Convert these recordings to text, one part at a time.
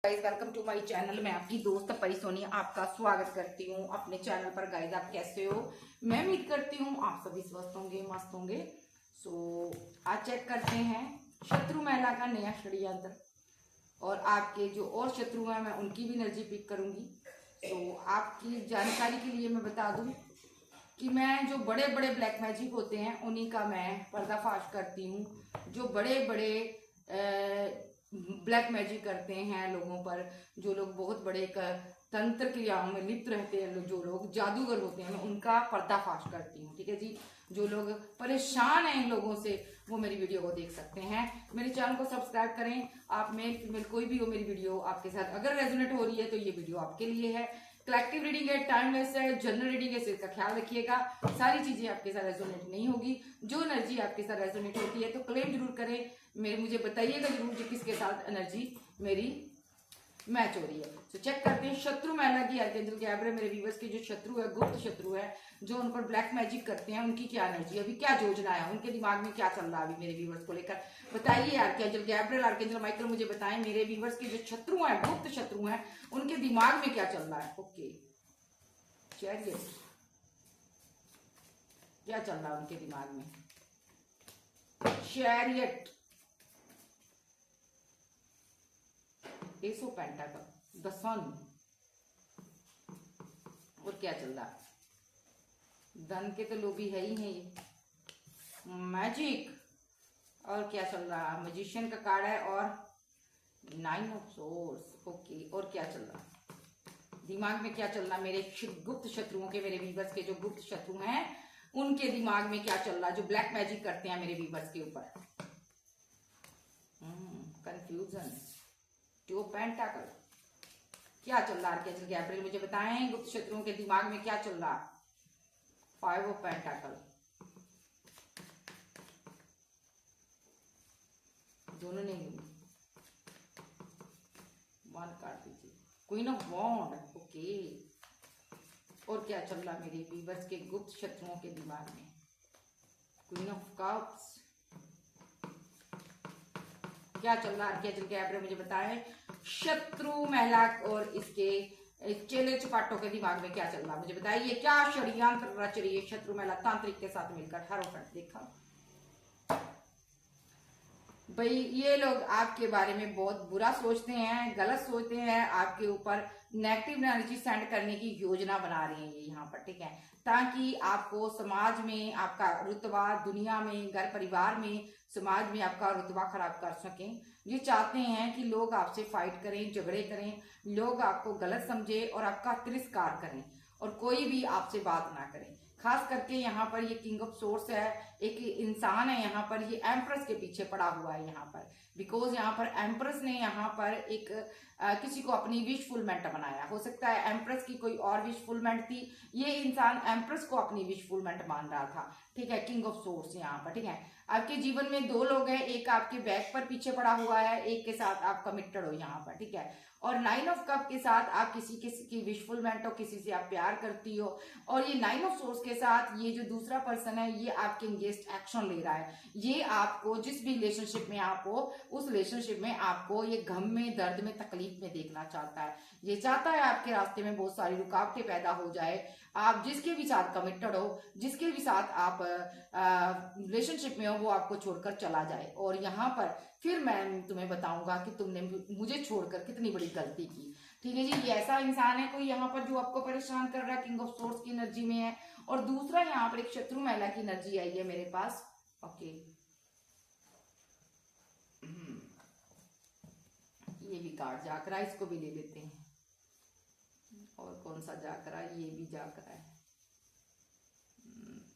Guys welcome to my channel. मैं आपकी दोस्त परी सोनी आपका स्वागत करती हूँ अपने चैनल पर। गाइस आप कैसे हो? मैं उम्मीद करती हूँ आप सभी स्वस्थ होंगे, मस्त होंगे। आज चेक करते हैं शत्रु महिला का नया षड्यंत्र, और आपके जो और शत्रु हैं मैं उनकी भी एनर्जी पिक करूंगी। आपकी जानकारी के लिए मैं बता दूं कि मैं जो बड़े बड़े ब्लैक मैजिक होते हैं उन्हीं का मैं पर्दाफाश करती हूँ। जो बड़े बड़े ब्लैक मैजिक करते हैं लोगों पर, जो लोग बहुत बड़े तंत्र क्रियाओं में लिप्त रहते हैं, जो लोग जादूगर होते हैं, उनका पर्दाफाश करती हूँ। ठीक है जी। जो लोग परेशान हैं इन लोगों से वो मेरी वीडियो को देख सकते हैं। मेरे चैनल को सब्सक्राइब करें। आप मेल फीमेल कोई भी हो, मेरी वीडियो आपके साथ अगर रेजोनेट हो रही है तो ये वीडियो आपके लिए है। कलेक्टिव रीडिंग है, टाइमलेस है, जनरल रीडिंग है, इसका ख्याल रखिएगा। सारी चीजें आपके साथ रेजोनेट नहीं होगी। जो एनर्जी आपके साथ रेजोनेट होती है तो क्लेम जरूर करें, मुझे बताइएगा जरूर कि किसके साथ एनर्जी मेरी मैच हो रही है। तो चेक करते हैं शत्रु महिला की आर्कएंजल गैब्रियल। मेरे व्यूअर्स के जो शत्रु है, गुप्त शत्रु है, जो उन पर ब्लैक मैजिक करते हैं, उनकी क्या एनर्जी, अभी क्या योजना है, उनके दिमाग में क्या चल रहा है अभी मेरे व्यूअर्स को लेकर। बताइए आर्कएंजल गैब्रियल, आर्कएंजल माइकल, मुझे बताएं मेरे व्यूअर्स के जो शत्रु हैं, गुप्त शत्रु हैं, उनके दिमाग में क्या चल रहा है। ओके, चैरियट, क्या चल रहा है उनके दिमाग में? चैरियट, एस ऑफ पेंटाकल, द सन, और क्या चल रहा है? धन के तो लोभी है ही है ये। मैजिक, और क्या चल रहा है? मैजिशियन का कार्ड है और नाइन ऑफ सोर्स। ओके, और क्या चल रहा है दिमाग में? क्या चल रहा है मेरे गुप्त शत्रुओं के, मेरे वीवर्स के जो गुप्त शत्रु हैं उनके दिमाग में क्या चल रहा है, जो ब्लैक मैजिक करते हैं मेरे वीवर्स के ऊपर? कंफ्यूजन, टू पेंटाकल, क्या चल रहा है आर्कएंजल गैब्रियल, मुझे बताएं गुप्त शत्रुओं के दिमाग में क्या चल रहा है? फाइव ऑफ पेंटाकल, दोनों ने वन कार्ड दीजिए, क्वीन ऑफ वॉन्ड। ओके, और क्या चल रहा मेरे वीवर्स के गुप्त शत्रुओं के दिमाग में? क्वीन ऑफ कप्स, क्या चल रहा है आर्कएंजल गैब्रियल, मुझे बताएं शत्रु महिला और इसके चेले चपाटों के दिमाग में क्या चल रहा है, मुझे बताइए। क्या षड्यंत्र रच रही है शत्रु महिला तांत्रिक के साथ मिलकर? हेरोफेंट देखा भाई, ये लोग आपके बारे में बहुत बुरा सोचते हैं, गलत सोचते हैं, आपके ऊपर नेगेटिव एनर्जी सेंड करने की योजना बना रहे हैं ये यहाँ पर। ठीक है, ताकि आपको समाज में आपका रुतबा, दुनिया में, घर परिवार में, समाज में आपका रुतबा खराब कर सकें। ये चाहते हैं कि लोग आपसे फाइट करें, झगड़े करें, लोग आपको गलत समझे और आपका तिरस्कार करें, और कोई भी आपसे बात ना करें। खास करके यहाँ पर ये किंग ऑफ सोर्स है, एक इंसान है यहाँ पर, ये एम्प्रेस के पीछे पड़ा हुआ है यहाँ पर। बिकॉज यहाँ पर एम्प्रेस ने यहाँ पर एक किसी को अपनी विश फुलमेंट बनाया। हो सकता है एम्प्रेस की कोई और विश फुलमेंट थी, ये इंसान एम्प्रेस को अपनी विश फुलमेंट मान रहा था। ठीक है, किंग ऑफ सोर्स यहाँ पर। ठीक है, आपके जीवन में दो लोग हैं, एक आपके बैक पर पीछे पड़ा हुआ है, एक के साथ आप कमिटेड हो यहाँ पर। ठीक है, और नाइन ऑफ कप के साथ आप किसी की विश फुलमेंट हो, किसी से आप प्यार करती हो, और ये नाइन ऑफ सोर्स के साथ ये जो दूसरा पर्सन है ये आपके अगेंस्ट एक्शन ले रहा है। ये आपको जिस भी रिलेशनशिप में आप हो उस रिलेशनशिप में आपको ये गम में, दर्द में, तकलीफ में देखना चाहता है। ये चाहता है आपके रास्ते में बहुत सारी रुकावटें पैदा हो जाए, आप जिसके भी साथ कमिटेड हो, जिसके भी साथ आप रिलेशनशिप में हो, वो आपको छोड़कर चला जाए। और यहाँ पर फिर मैं तुम्हें बताऊंगा कि तुमने मुझे छोड़कर कितनी बड़ी गलती की। ठीक है जी, ये ऐसा इंसान है कोई यहाँ पर जो आपको परेशान कर रहा है, किंग ऑफ सोर्स की एनर्जी में है। और दूसरा यहाँ पर एक शत्रु महिला की एनर्जी आई है मेरे पास। ओके, ये भी कार्ड जाकरा, इसको भी ले लेते हैं। और कौन सा जाकरा? ये भी जाकरा है,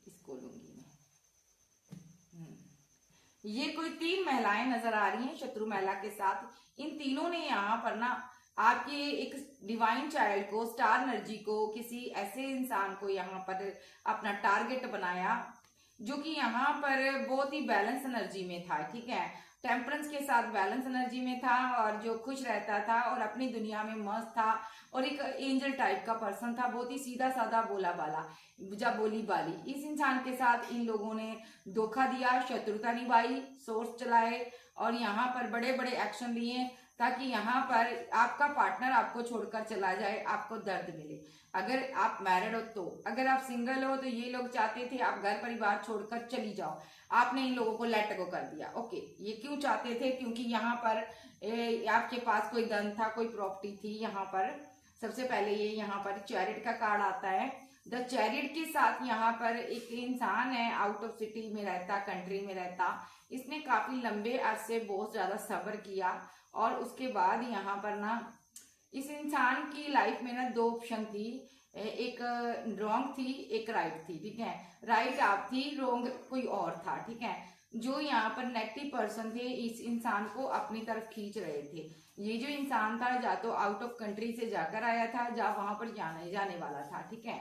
इसको लूंगी मैं। ये कोई तीन महिलाएं नजर आ रही हैं शत्रु महिला के साथ। इन तीनों ने यहाँ पर ना आपके एक डिवाइन चाइल्ड को, स्टार एनर्जी को, किसी ऐसे इंसान को यहाँ पर अपना टारगेट बनाया जो कि यहाँ पर बहुत ही बैलेंस एनर्जी में था। ठीक है, टेम्परेंस के साथ बैलेंस एनर्जी में था, और जो खुश रहता था और अपनी दुनिया में मस्त था, और एक एंजल टाइप का पर्सन था, बहुत ही सीधा साधा, बोला बाला, बोली बाली। इस इंसान के साथ इन लोगों ने धोखा दिया, शत्रुता निभाई, सोर्स चलाए, और यहाँ पर बड़े बड़े एक्शन लिए। ताकि यहाँ पर आपका पार्टनर आपको छोड़कर चला जाए, आपको दर्द मिले। अगर आप मैरिड हो तो, अगर आप सिंगल हो तो ये लोग चाहते थे आप घर परिवार छोड़कर चली जाओ, आपने इन लोगों को लेट गो कर दिया। ओके, ये क्यों चाहते थे? क्योंकि यहाँ पर आपके पास कोई धन था, कोई प्रॉपर्टी थी। यहाँ पर सबसे पहले ये यहाँ पर चैरिट का कार्ड आता है। द चैरिट के साथ यहाँ पर एक इंसान है, आउट ऑफ सिटी में रहता, कंट्री में रहता। इसने काफी लंबे अरसे बहुत ज्यादा सब्र किया और उसके बाद यहाँ पर ना इस इंसान की लाइफ में ना दो ऑप्शन थी, एक रॉन्ग थी, एक राइट थी। ठीक है, राइट आप थी, रॉन्ग कोई और था। ठीक है, जो यहाँ पर नेगेटिव पर्सन थे इस इंसान को अपनी तरफ खींच रहे थे। ये जो इंसान था या तो आउट ऑफ कंट्री से जाकर आया था या वहां पर जाने वाला था। ठीक है,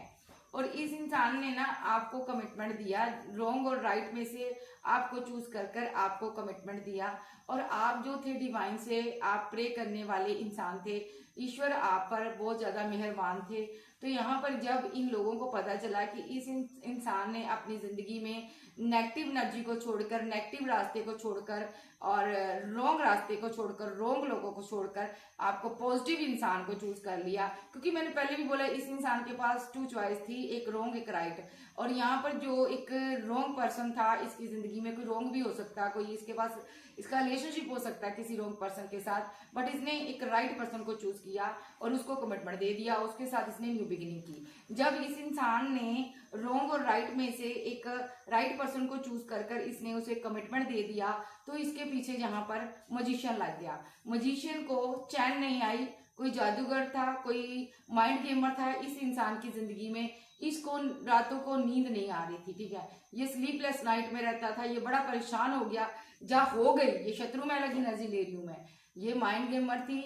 और इस इंसान ने ना आपको कमिटमेंट दिया, रॉन्ग और राइट में से आपको चूज कर कर आपको कमिटमेंट दिया। और आप जो थे डिवाइन से आप प्रे करने वाले इंसान थे, ईश्वर आप पर बहुत ज्यादा मेहरबान थे। तो यहाँ पर जब इन लोगों को पता चला कि इस इंसान ने अपनी जिंदगी में नेगेटिव एनर्जी को छोड़कर, नेगेटिव रास्ते को छोड़कर और रॉन्ग रास्ते को छोड़कर, रॉन्ग लोगों को छोड़कर आपको पॉजिटिव इंसान को चूज कर लिया। क्योंकि मैंने पहले भी बोला इस इंसान के पास टू चॉइस थी, एक रॉन्ग एक राइट। और यहाँ पर जो एक रॉन्ग पर्सन था इसकी जिंदगी में, कोई रॉन्ग भी हो सकता, कोई इसके पास इसका रिलेशनशिप हो सकता है किसी रॉन्ग पर्सन के साथ, बट इसने एक राइट पर्सन को चूज किया और उसको कमिटमेंट दे दिया, उसके साथ इसने न्यू बिगिनिंग की। जब इस इंसान ने रॉन्ग और राइट में से एक राइट पर्सन को चूज कर कर इसने उसे कमिटमेंट दे दिया, तो इसके पीछे यहाँ पर मजिशियन लग गया। मजिशियन को चैन नहीं आई, कोई जादूगर था, कोई माइंड गेमर था इस इंसान की जिंदगी में। इसको रातों को नींद नहीं आ रही थी। ठीक है, ये स्लीपलेस नाइट में रहता था, ये बड़ा परेशान हो गया। जा हो गई, ये शत्रु महिला की एनर्जी ले रही हूं मैं, ये माइंड गेमर थी।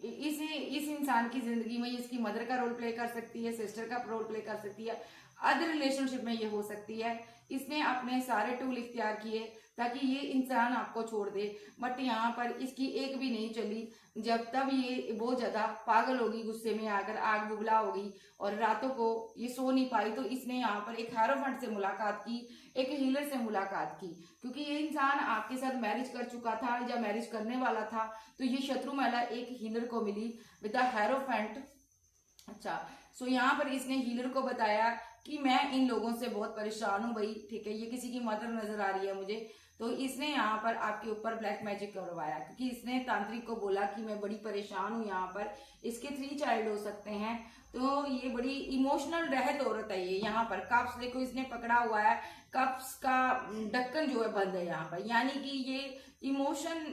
इस इंसान की जिंदगी में इसकी मदर का रोल प्ले कर सकती है, सिस्टर का रोल प्ले कर सकती है, अदर रिलेशनशिप में ये हो सकती है। इसने अपने सारे टूल इख्तियार किए ताकि ये इंसान आपको छोड़ दे, बट यहाँ पर इसकी एक भी नहीं चली। जब तब ये बहुत ज्यादा पागल होगी, गुस्से में आकर आग बुबला होगी और रातों को ये सो नहीं पाई, तो इसने यहाँ पर एक हेरोफेंट से मुलाकात की, एक हीलर से मुलाकात की। क्योंकि ये इंसान आपके साथ मैरिज कर चुका था या मैरिज करने वाला था, तो ये शत्रु महिला एक हीलर को मिली विद द हेरोफेंट। अच्छा, सो यहाँ पर इसने हीलर को बताया कि मैं इन लोगों से बहुत परेशान हूँ भाई। ठीक है, ये किसी की मदर नजर आ रही है मुझे। तो इसने यहाँ पर आपके ऊपर ब्लैक मैजिक करवाया, क्योंकि इसने तांत्रिक को बोला कि मैं बड़ी परेशान हूँ। यहाँ पर इसके 3 चाइल्ड हो सकते हैं। तो ये बड़ी इमोशनल रहत औरत है ये। यहाँ पर कप्स देखो इसने पकड़ा हुआ है, कप्स का ढक्कन जो है बंद है यहाँ पर, यानी कि ये इमोशन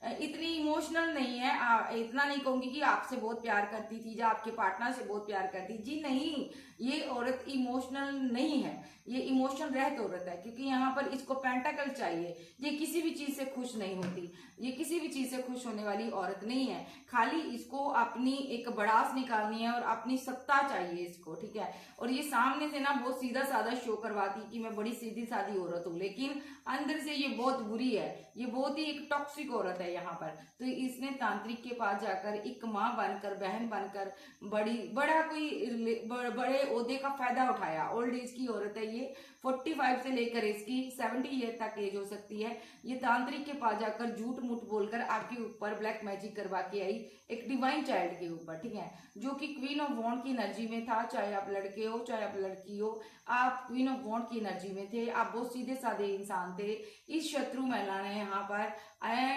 इतनी इमोशनल नहीं है। इतना नहीं कहूंगी कि आपसे बहुत प्यार करती थी या आपके पार्टनर से बहुत प्यार करती, जी नहीं, ये औरत इमोशनल नहीं है, ये इमोशनल रहत औरत है। क्योंकि यहाँ पर इसको पेंटाकल चाहिए, ये किसी भी चीज से खुश नहीं होती, ये किसी भी चीज से खुश होने वाली औरत नहीं है। खाली इसको अपनी एक बड़ास निकालनी है और अपनी सत्ता चाहिए इसको। ठीक है, और ये सामने से ना बहुत सीधा साधा शो करवाती कि मैं बड़ी सीधी सादी औरत हूँ, लेकिन अंदर से ये बहुत बुरी है, ये बहुत ही एक टॉक्सिक औरत है यहाँ पर। तो इसने तांत्रिक के पास जाकर एक माँ बनकर, बहन बनकर, बड़ा कोई बड़े ओहदे का फायदा उठाया। ओल्ड एज की औरत है ये, 45 से लेकर इसकी 70 ईयर तक एज हो सकती है। ये तांत्रिक के पास जाकर झूठ मूठ बोलकर आपके ऊपर ब्लैक मैजिक करवा के आई एक डिवाइन चाइल्ड के ऊपर। ठीक है, जो कि क्वीन ऑफ वॉन्ड की एनर्जी में था। चाहे आप लड़के हो चाहे आप लड़की हो, आप क्वीन ऑफ वॉन्ड की एनर्जी में थे, आप बहुत सीधे साधे इंसान थे। इस शत्रु महिला ने यहाँ पर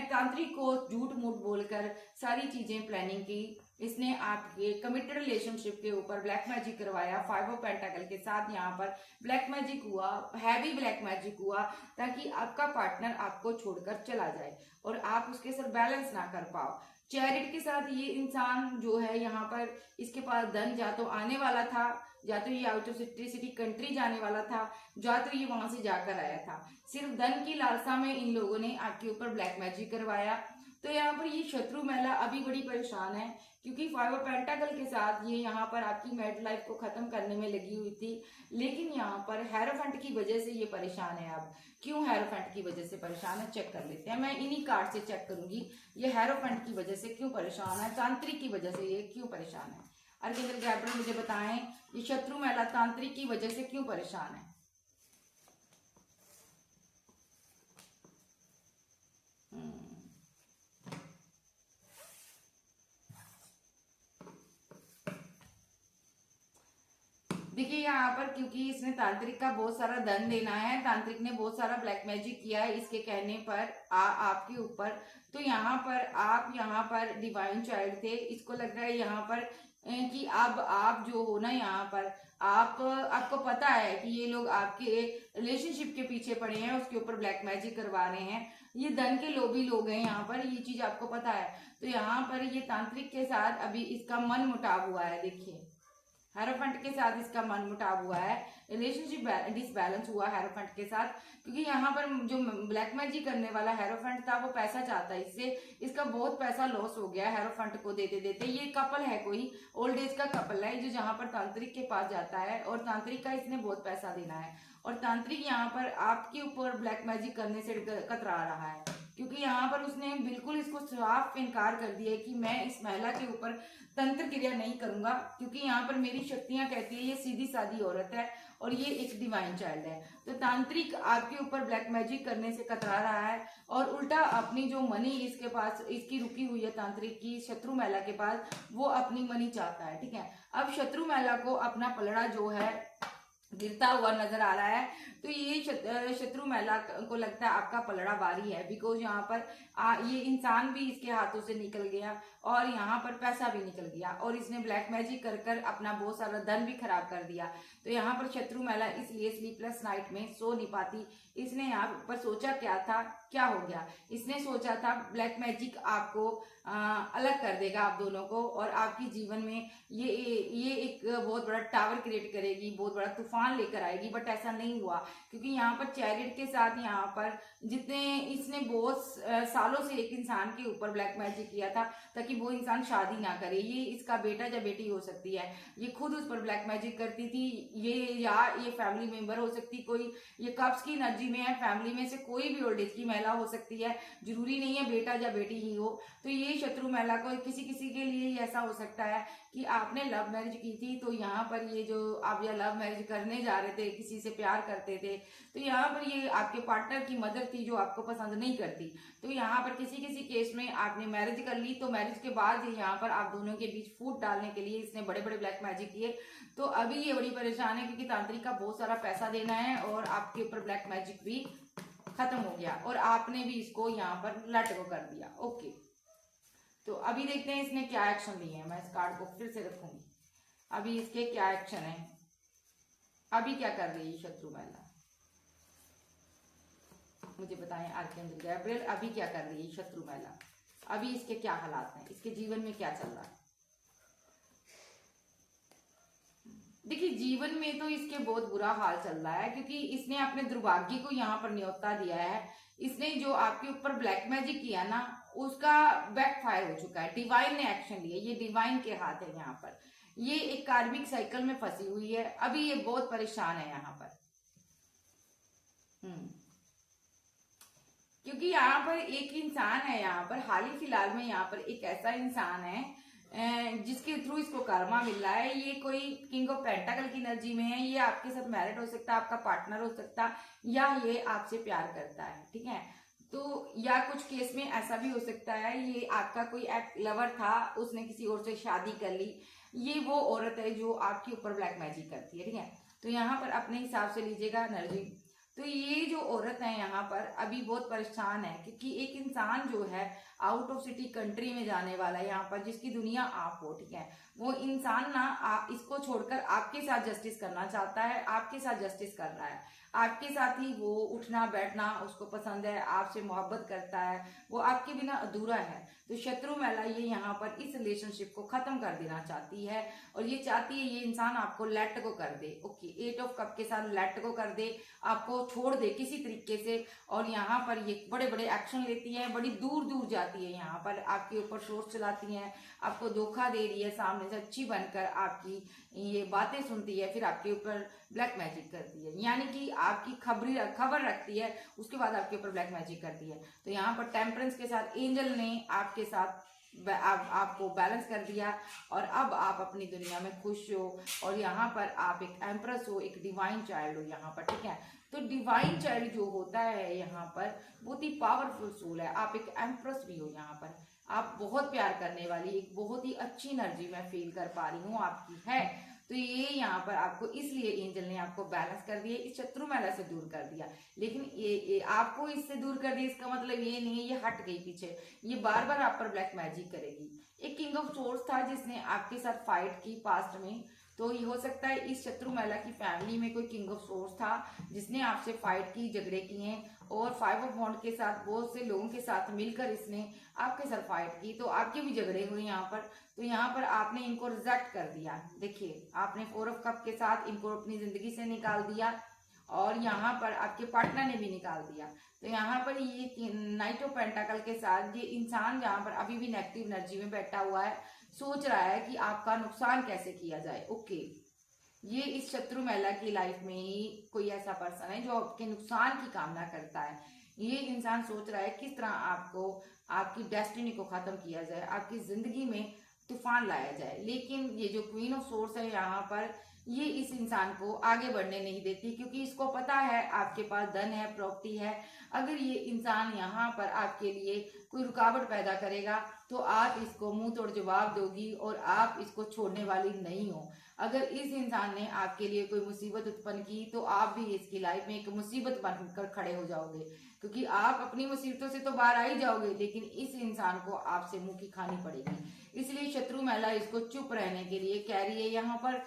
तांत्रिक को झूठ मूठ बोलकर सारी चीजें प्लानिंग की। इसने आपके कमिटेड रिलेशनशिप के ऊपर ब्लैक मैजिक करवाया 5 ऑफ पेंटाकल के साथ। यहाँ पर ब्लैक मैजिक हुआ, हैवी ब्लैक मैजिक हुआ, ताकि आपका पार्टनर आपको छोड़कर चला जाए और आप उसके साथ बैलेंस ना कर पाओ। चैरिट के साथ ये इंसान जो है यहाँ पर, इसके पास धन या तो आने वाला था, या तो ये आउट ऑफ सिटी कंट्री जाने वाला था, या तो ये वहां से जाकर आया था। सिर्फ धन की लालसा में इन लोगों ने आपके ऊपर ब्लैक मैजिक करवाया। तो यहाँ पर ये शत्रु महिला अभी बड़ी परेशान है, क्योंकि 5 ऑफ पेंटाकल के साथ ये यहाँ पर आपकी मैरिड लाइफ को खत्म करने में लगी हुई थी। लेकिन यहाँ पर हेरोफेंट की वजह से ये परेशान है। अब क्यों हेरोफेंट की वजह से परेशान है, चेक कर लेते हैं। मैं इन्हीं कार्ड से चेक करूंगी ये हेरोफेंट की वजह से क्यों परेशान है, तांत्रिक की वजह से ये क्यों परेशान है। अर्केंजल गैब्रियल मुझे बताएं ये शत्रु महिला तांत्रिक की वजह से क्यों परेशान है। देखिए यहाँ पर, क्योंकि इसने तांत्रिक का बहुत सारा धन देना है, तांत्रिक ने बहुत सारा ब्लैक मैजिक किया है इसके कहने पर आपके ऊपर। तो यहाँ पर आप यहाँ पर डिवाइन चाइल्ड थे, इसको लग रहा है यहाँ पर कि अब आप जो हो ना यहाँ पर आपको पता है कि ये लोग आपके रिलेशनशिप के पीछे पड़े हैं, उसके ऊपर ब्लैक मैजिक करवा रहे हैं। ये धन के लोभी लोग हैं यहाँ पर, ये चीज आपको पता है। तो यहाँ पर ये तांत्रिक के साथ अभी इसका मन मुटाव हुआ है। देखिए हेरोफेंट के साथ इसका मन मुटाव हुआ है, रिलेशनशिप डिसबैलेंस हुआ हेरोफेंट के साथ, क्योंकि यहाँ पर जो ब्लैक मैजिक करने वाला हेरोफेंट था वो पैसा चाहता है इससे, इसका बहुत पैसा लॉस हो गया हेरोफेंट को देते देते। ये कपल है, कोई ओल्ड एज का कपल है जो जहाँ पर तांत्रिक के पास जाता है और तांत्रिक का इसने बहुत पैसा देना है, और तांत्रिक यहाँ पर आपके ऊपर ब्लैक मैजिक करने से कतरा रहा है, क्योंकि यहाँ पर उसने बिल्कुल इसको साफ इनकार कर दिया है कि मैं इस महिला के ऊपर तंत्र क्रिया नहीं करूंगा, क्योंकि यहाँ पर मेरी शक्तियां कहती है ये सीधी सादी औरत है और ये एक डिवाइन चाइल्ड है। तो तांत्रिक आपके ऊपर ब्लैक मैजिक करने से कतरा रहा है, और उल्टा अपनी जो मनी इसके पास इसकी रुकी हुई है तांत्रिक की शत्रु महिला के पास, वो अपनी मनी चाहता है। ठीक है, अब शत्रु महिला को अपना पलड़ा जो है गिरता हुआ नजर आ रहा है, तो ये शत्रु महिला को लगता है आपका पलड़ा भारी है, बिकॉज यहाँ पर ये इंसान भी इसके हाथों से निकल गया और यहाँ पर पैसा भी निकल गया, और इसने ब्लैक मैजिक कर कर अपना बहुत सारा धन भी खराब कर दिया। तो यहाँ पर शत्रु महिला इसलिए स्लीपलेस नाइट में सो नहीं पाती। इसने यहाँ पर सोचा क्या था, क्या हो गया, इसने सोचा था ब्लैक मैजिक आपको अलग कर देगा आप दोनों को, और आपकी जीवन में ये एक बहुत बड़ा टावर क्रिएट करेगी, बहुत बड़ा तूफान लेकर आएगी। बट ऐसा नहीं हुआ, क्योंकि यहाँ पर चैरिट के साथ यहाँ पर जितने इसने बहुत सालों से एक इंसान के ऊपर ब्लैक मैजिक किया था ताकि वो इंसान शादी ना करे, ये इसका बेटा या बेटी हो सकती है, ये खुद उस पर ब्लैक मैजिक करती थी, ये फैमिली मेंबर हो सकती कोई, ये कब्ज की एनर्जी में है, फैमिली में से कोई भी ओल्ड एज की महिला हो सकती है, जरूरी नहीं है बेटा या बेटी ही हो। तो ये शत्रु महिला को किसी किसी के लिए ऐसा हो सकता है कि आपने लव मैरिज की थी, तो यहाँ पर ये जो आप या लव मैरिज करने जा रहे थे, किसी से प्यार करते थे, तो यहाँ पर ये आपके पार्टनर की मदर थी जो आपको पसंद नहीं करती। तो यहाँ पर किसी किसी केस में आपने मैरिज कर ली, तो मैरिज के बाद यहाँ पर आप दोनों के बीच फूट डालने के लिए इसने बड़े बड़े ब्लैक मैजिक किए। तो अभी ये बड़ी परेशान है, क्योंकि तांत्रिक का बहुत सारा पैसा देना है और आपके ऊपर ब्लैक मैजिक भी खत्म हो गया, और आपने भी इसको यहाँ पर लेट गो कर दिया। ओके, तो अभी देखते हैं इसने क्या एक्शन लिए हैं। मैं इस कार्ड को फिर से रखूंगी, अभी इसके क्या एक्शन है, अभी क्या कर रही है शत्रु महिला, मुझे बताएं आर्कएंजल गैब्रिएल, अभी क्या कर रही है शत्रु महिला, अभी इसके क्या हालात हैं, इसके जीवन में क्या चल रहा है। देखिए जीवन में तो इसके बहुत बुरा हाल चल रहा है, क्योंकि इसने अपने दुर्भाग्य को यहाँ पर न्योता दिया है। इसने जो आपके ऊपर ब्लैक मैजिक किया ना, उसका बैकफायर हो चुका है, डिवाइन ने एक्शन लिया, ये डिवाइन के हाथ है यहाँ पर, ये एक कार्मिक साइकिल में फंसी हुई है, अभी ये बहुत परेशान है यहाँ पर। क्योंकि यहाँ पर एक इंसान है, यहाँ पर हाल ही फिलहाल में यहाँ पर एक ऐसा इंसान है जिसके थ्रू इसको कर्मा मिल रहा है। ये कोई किंग ऑफ पेंटाकल की एनर्जी में है, ये आपके साथ मैरिड हो सकता है, आपका पार्टनर हो सकता है, या ये आपसे प्यार करता है। ठीक है, तो या कुछ केस में ऐसा भी हो सकता है ये आपका कोई लवर था, उसने किसी और से शादी कर ली, ये वो औरत है जो आपके ऊपर ब्लैक मैजिक करती है। ठीक है, तो यहाँ पर अपने हिसाब से लीजिएगा एनर्जी। तो ये जो औरत है यहाँ पर अभी बहुत परेशान है, क्योंकि एक इंसान जो है आउट ऑफ सिटी कंट्री में जाने वाला है यहाँ पर, जिसकी दुनिया आप हो। ठीक है, वो इंसान ना इसको छोड़कर आपके साथ जस्टिस करना चाहता है, आपके साथ जस्टिस कर रहा है, आपके साथ ही वो उठना बैठना उसको पसंद है, आपसे मोहब्बत करता है, वो आपके बिना अधूरा है। तो शत्रु महिला ये यहाँ पर इस रिलेशनशिप को खत्म कर देना चाहती है, और ये चाहती है ये इंसान आपको लेट गो कर दे। ओके, 8 ऑफ कप के साथ लेट गो कर दे, आपको छोड़ दे किसी तरीके से, और यहाँ पर ये बड़े बड़े एक्शन लेती है, बड़ी दूर दूर जाती है, यहाँ पर आपके ऊपर सोच चलाती है, आपको धोखा दे रही है, सामने से अच्छी बनकर आपकी ये बातें सुनती है, फिर आपके ऊपर ब्लैक मैजिक करती है, यानी कि आपकी खबर रखती है, उसके बाद आपके ऊपर ब्लैक मैजिक करती है। तो यहाँ पर टेम्परेंस के साथ एंजल ने आपके साथ आपको बैलेंस कर दिया, और अब आप अपनी दुनिया में खुश हो, और यहाँ पर आप एक एम्प्रेस हो, एक डिवाइन चाइल्ड हो यहाँ पर। ठीक है, तो डिवाइन चाइल्ड जो होता है यहाँ पर बहुत ही पावरफुल सोल है, आप एक एम्प्रेस भी हो यहाँ पर, आप बहुत प्यार करने वाली एक बहुत ही अच्छी एनर्जी मैं फील कर पा रही हूँ आपकी है। तो ये यहाँ पर आपको इसलिए एंजल ने आपको बैलेंस कर दिया, इस शत्रु महिला से दूर कर दिया। लेकिन ये आपको इससे दूर कर दिया, इसका मतलब ये नहीं है ये हट गई पीछे, ये बार बार आप पर ब्लैक मैजिक करेगी। एक किंग ऑफ सोर्स था जिसने आपके साथ फाइट की पास्ट में, तो ये हो सकता है इस शत्रु महिला की फैमिली में कोई किंग ऑफ सोर्स था जिसने आपसे फाइट की, झगड़े किए, और 5 ऑफ वॉन्ड के साथ बहुत से लोगों के साथ मिलकर इसने आपके साथ फाइट की, तो आपके भी झगड़े हुए यहाँ पर। तो यहाँ पर आपने इनको रिजेक्ट कर दिया। देखिए आपने 4 ऑफ कप के साथ इनको अपनी जिंदगी से निकाल दिया, और यहाँ पर आपके पार्टनर ने भी निकाल दिया। तो यहाँ पर ये नाइट ऑफ पेंटाकल के साथ ये इंसान जहाँ पर अभी भी नेगेटिव एनर्जी में बैठा हुआ है, सोच रहा है कि आपका नुकसान कैसे किया जाए। ओके, ये इस शत्रु महिला की लाइफ में ही कोई ऐसा पर्सन है जो आपके नुकसान की कामना करता है। ये इंसान सोच रहा है किस तरह आपको, आपकी डेस्टिनी को खत्म किया जाए, आपकी जिंदगी में तूफान लाया जाए। लेकिन ये जो क्वीन ऑफ सोर्स है यहाँ पर, ये इस इंसान को आगे बढ़ने नहीं देती, क्योंकि इसको पता है आपके पास धन है, प्रॉपर्टी है। अगर ये इंसान यहाँ पर आपके लिए कोई रुकावट पैदा करेगा तो आप इसको मुंह तोड़ जवाब दोगी और आप इसको छोड़ने वाली नहीं हो। अगर इस इंसान ने आपके लिए कोई मुसीबत उत्पन्न की तो आप भी इसकी लाइफ में एक मुसीबत बनकर खड़े हो जाओगे, क्योंकि आप अपनी मुसीबतों से तो बाहर आ ही जाओगे, लेकिन इस इंसान को आपसे मुंह की खानी पड़ेगी। इसलिए शत्रु महिला इसको चुप रहने के लिए कह रही है, यहाँ पर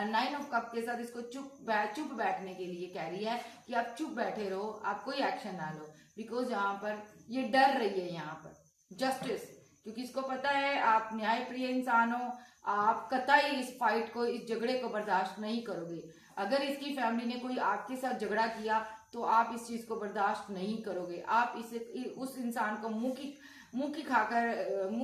9 ऑफ कप के साथ इसको चुप बैठने के लिए कह रही है कि आप चुप बैठे रहो, आप कोई एक्शन ना लो, बिकॉज यहाँ पर ये डर रही है यहाँ पर जस्टिस, क्योंकि इसको पता है आप न्याय प्रिय इंसान हो, आप कतई इस फाइट को, इस झगड़े को बर्दाश्त नहीं करोगे। अगर इसकी फैमिली ने कोई आपके साथ झगड़ा किया तो आप इस चीज को बर्दाश्त नहीं करोगे, आप इसे उस इंसान को मुंह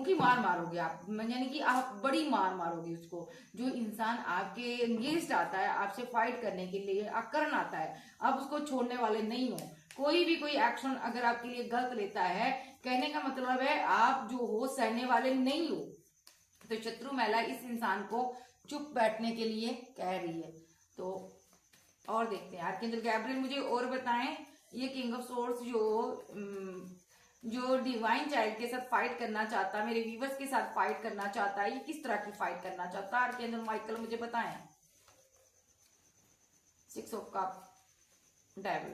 की मार मारोगे आप, यानी कि आप बड़ी मार मारोगे उसको। जो इंसान आपके अगेंस्ट आता है, आपसे फाइट करने के लिए आकरण आता है, आप उसको छोड़ने वाले नहीं हो। कोई भी कोई एक्शन अगर आपके लिए गलत लेता है, कहने का मतलब है आप जो हो सहने वाले नहीं हो। तो शत्रु महिला इस इंसान को चुप बैठने के लिए कह रही है। तो और देखते हैं आर्कएंजल गैब्रियल मुझे और बताएं, ये किंग ऑफ सोर्स जो डिवाइन चाइल्ड के साथ फाइट करना चाहता है, मेरे व्यूवर्स के साथ फाइट करना चाहता है, ये किस तरह की फाइट करना चाहता है आर्कएंजल माइकल मुझे बताएं। 6 ऑफ कप, डेविल।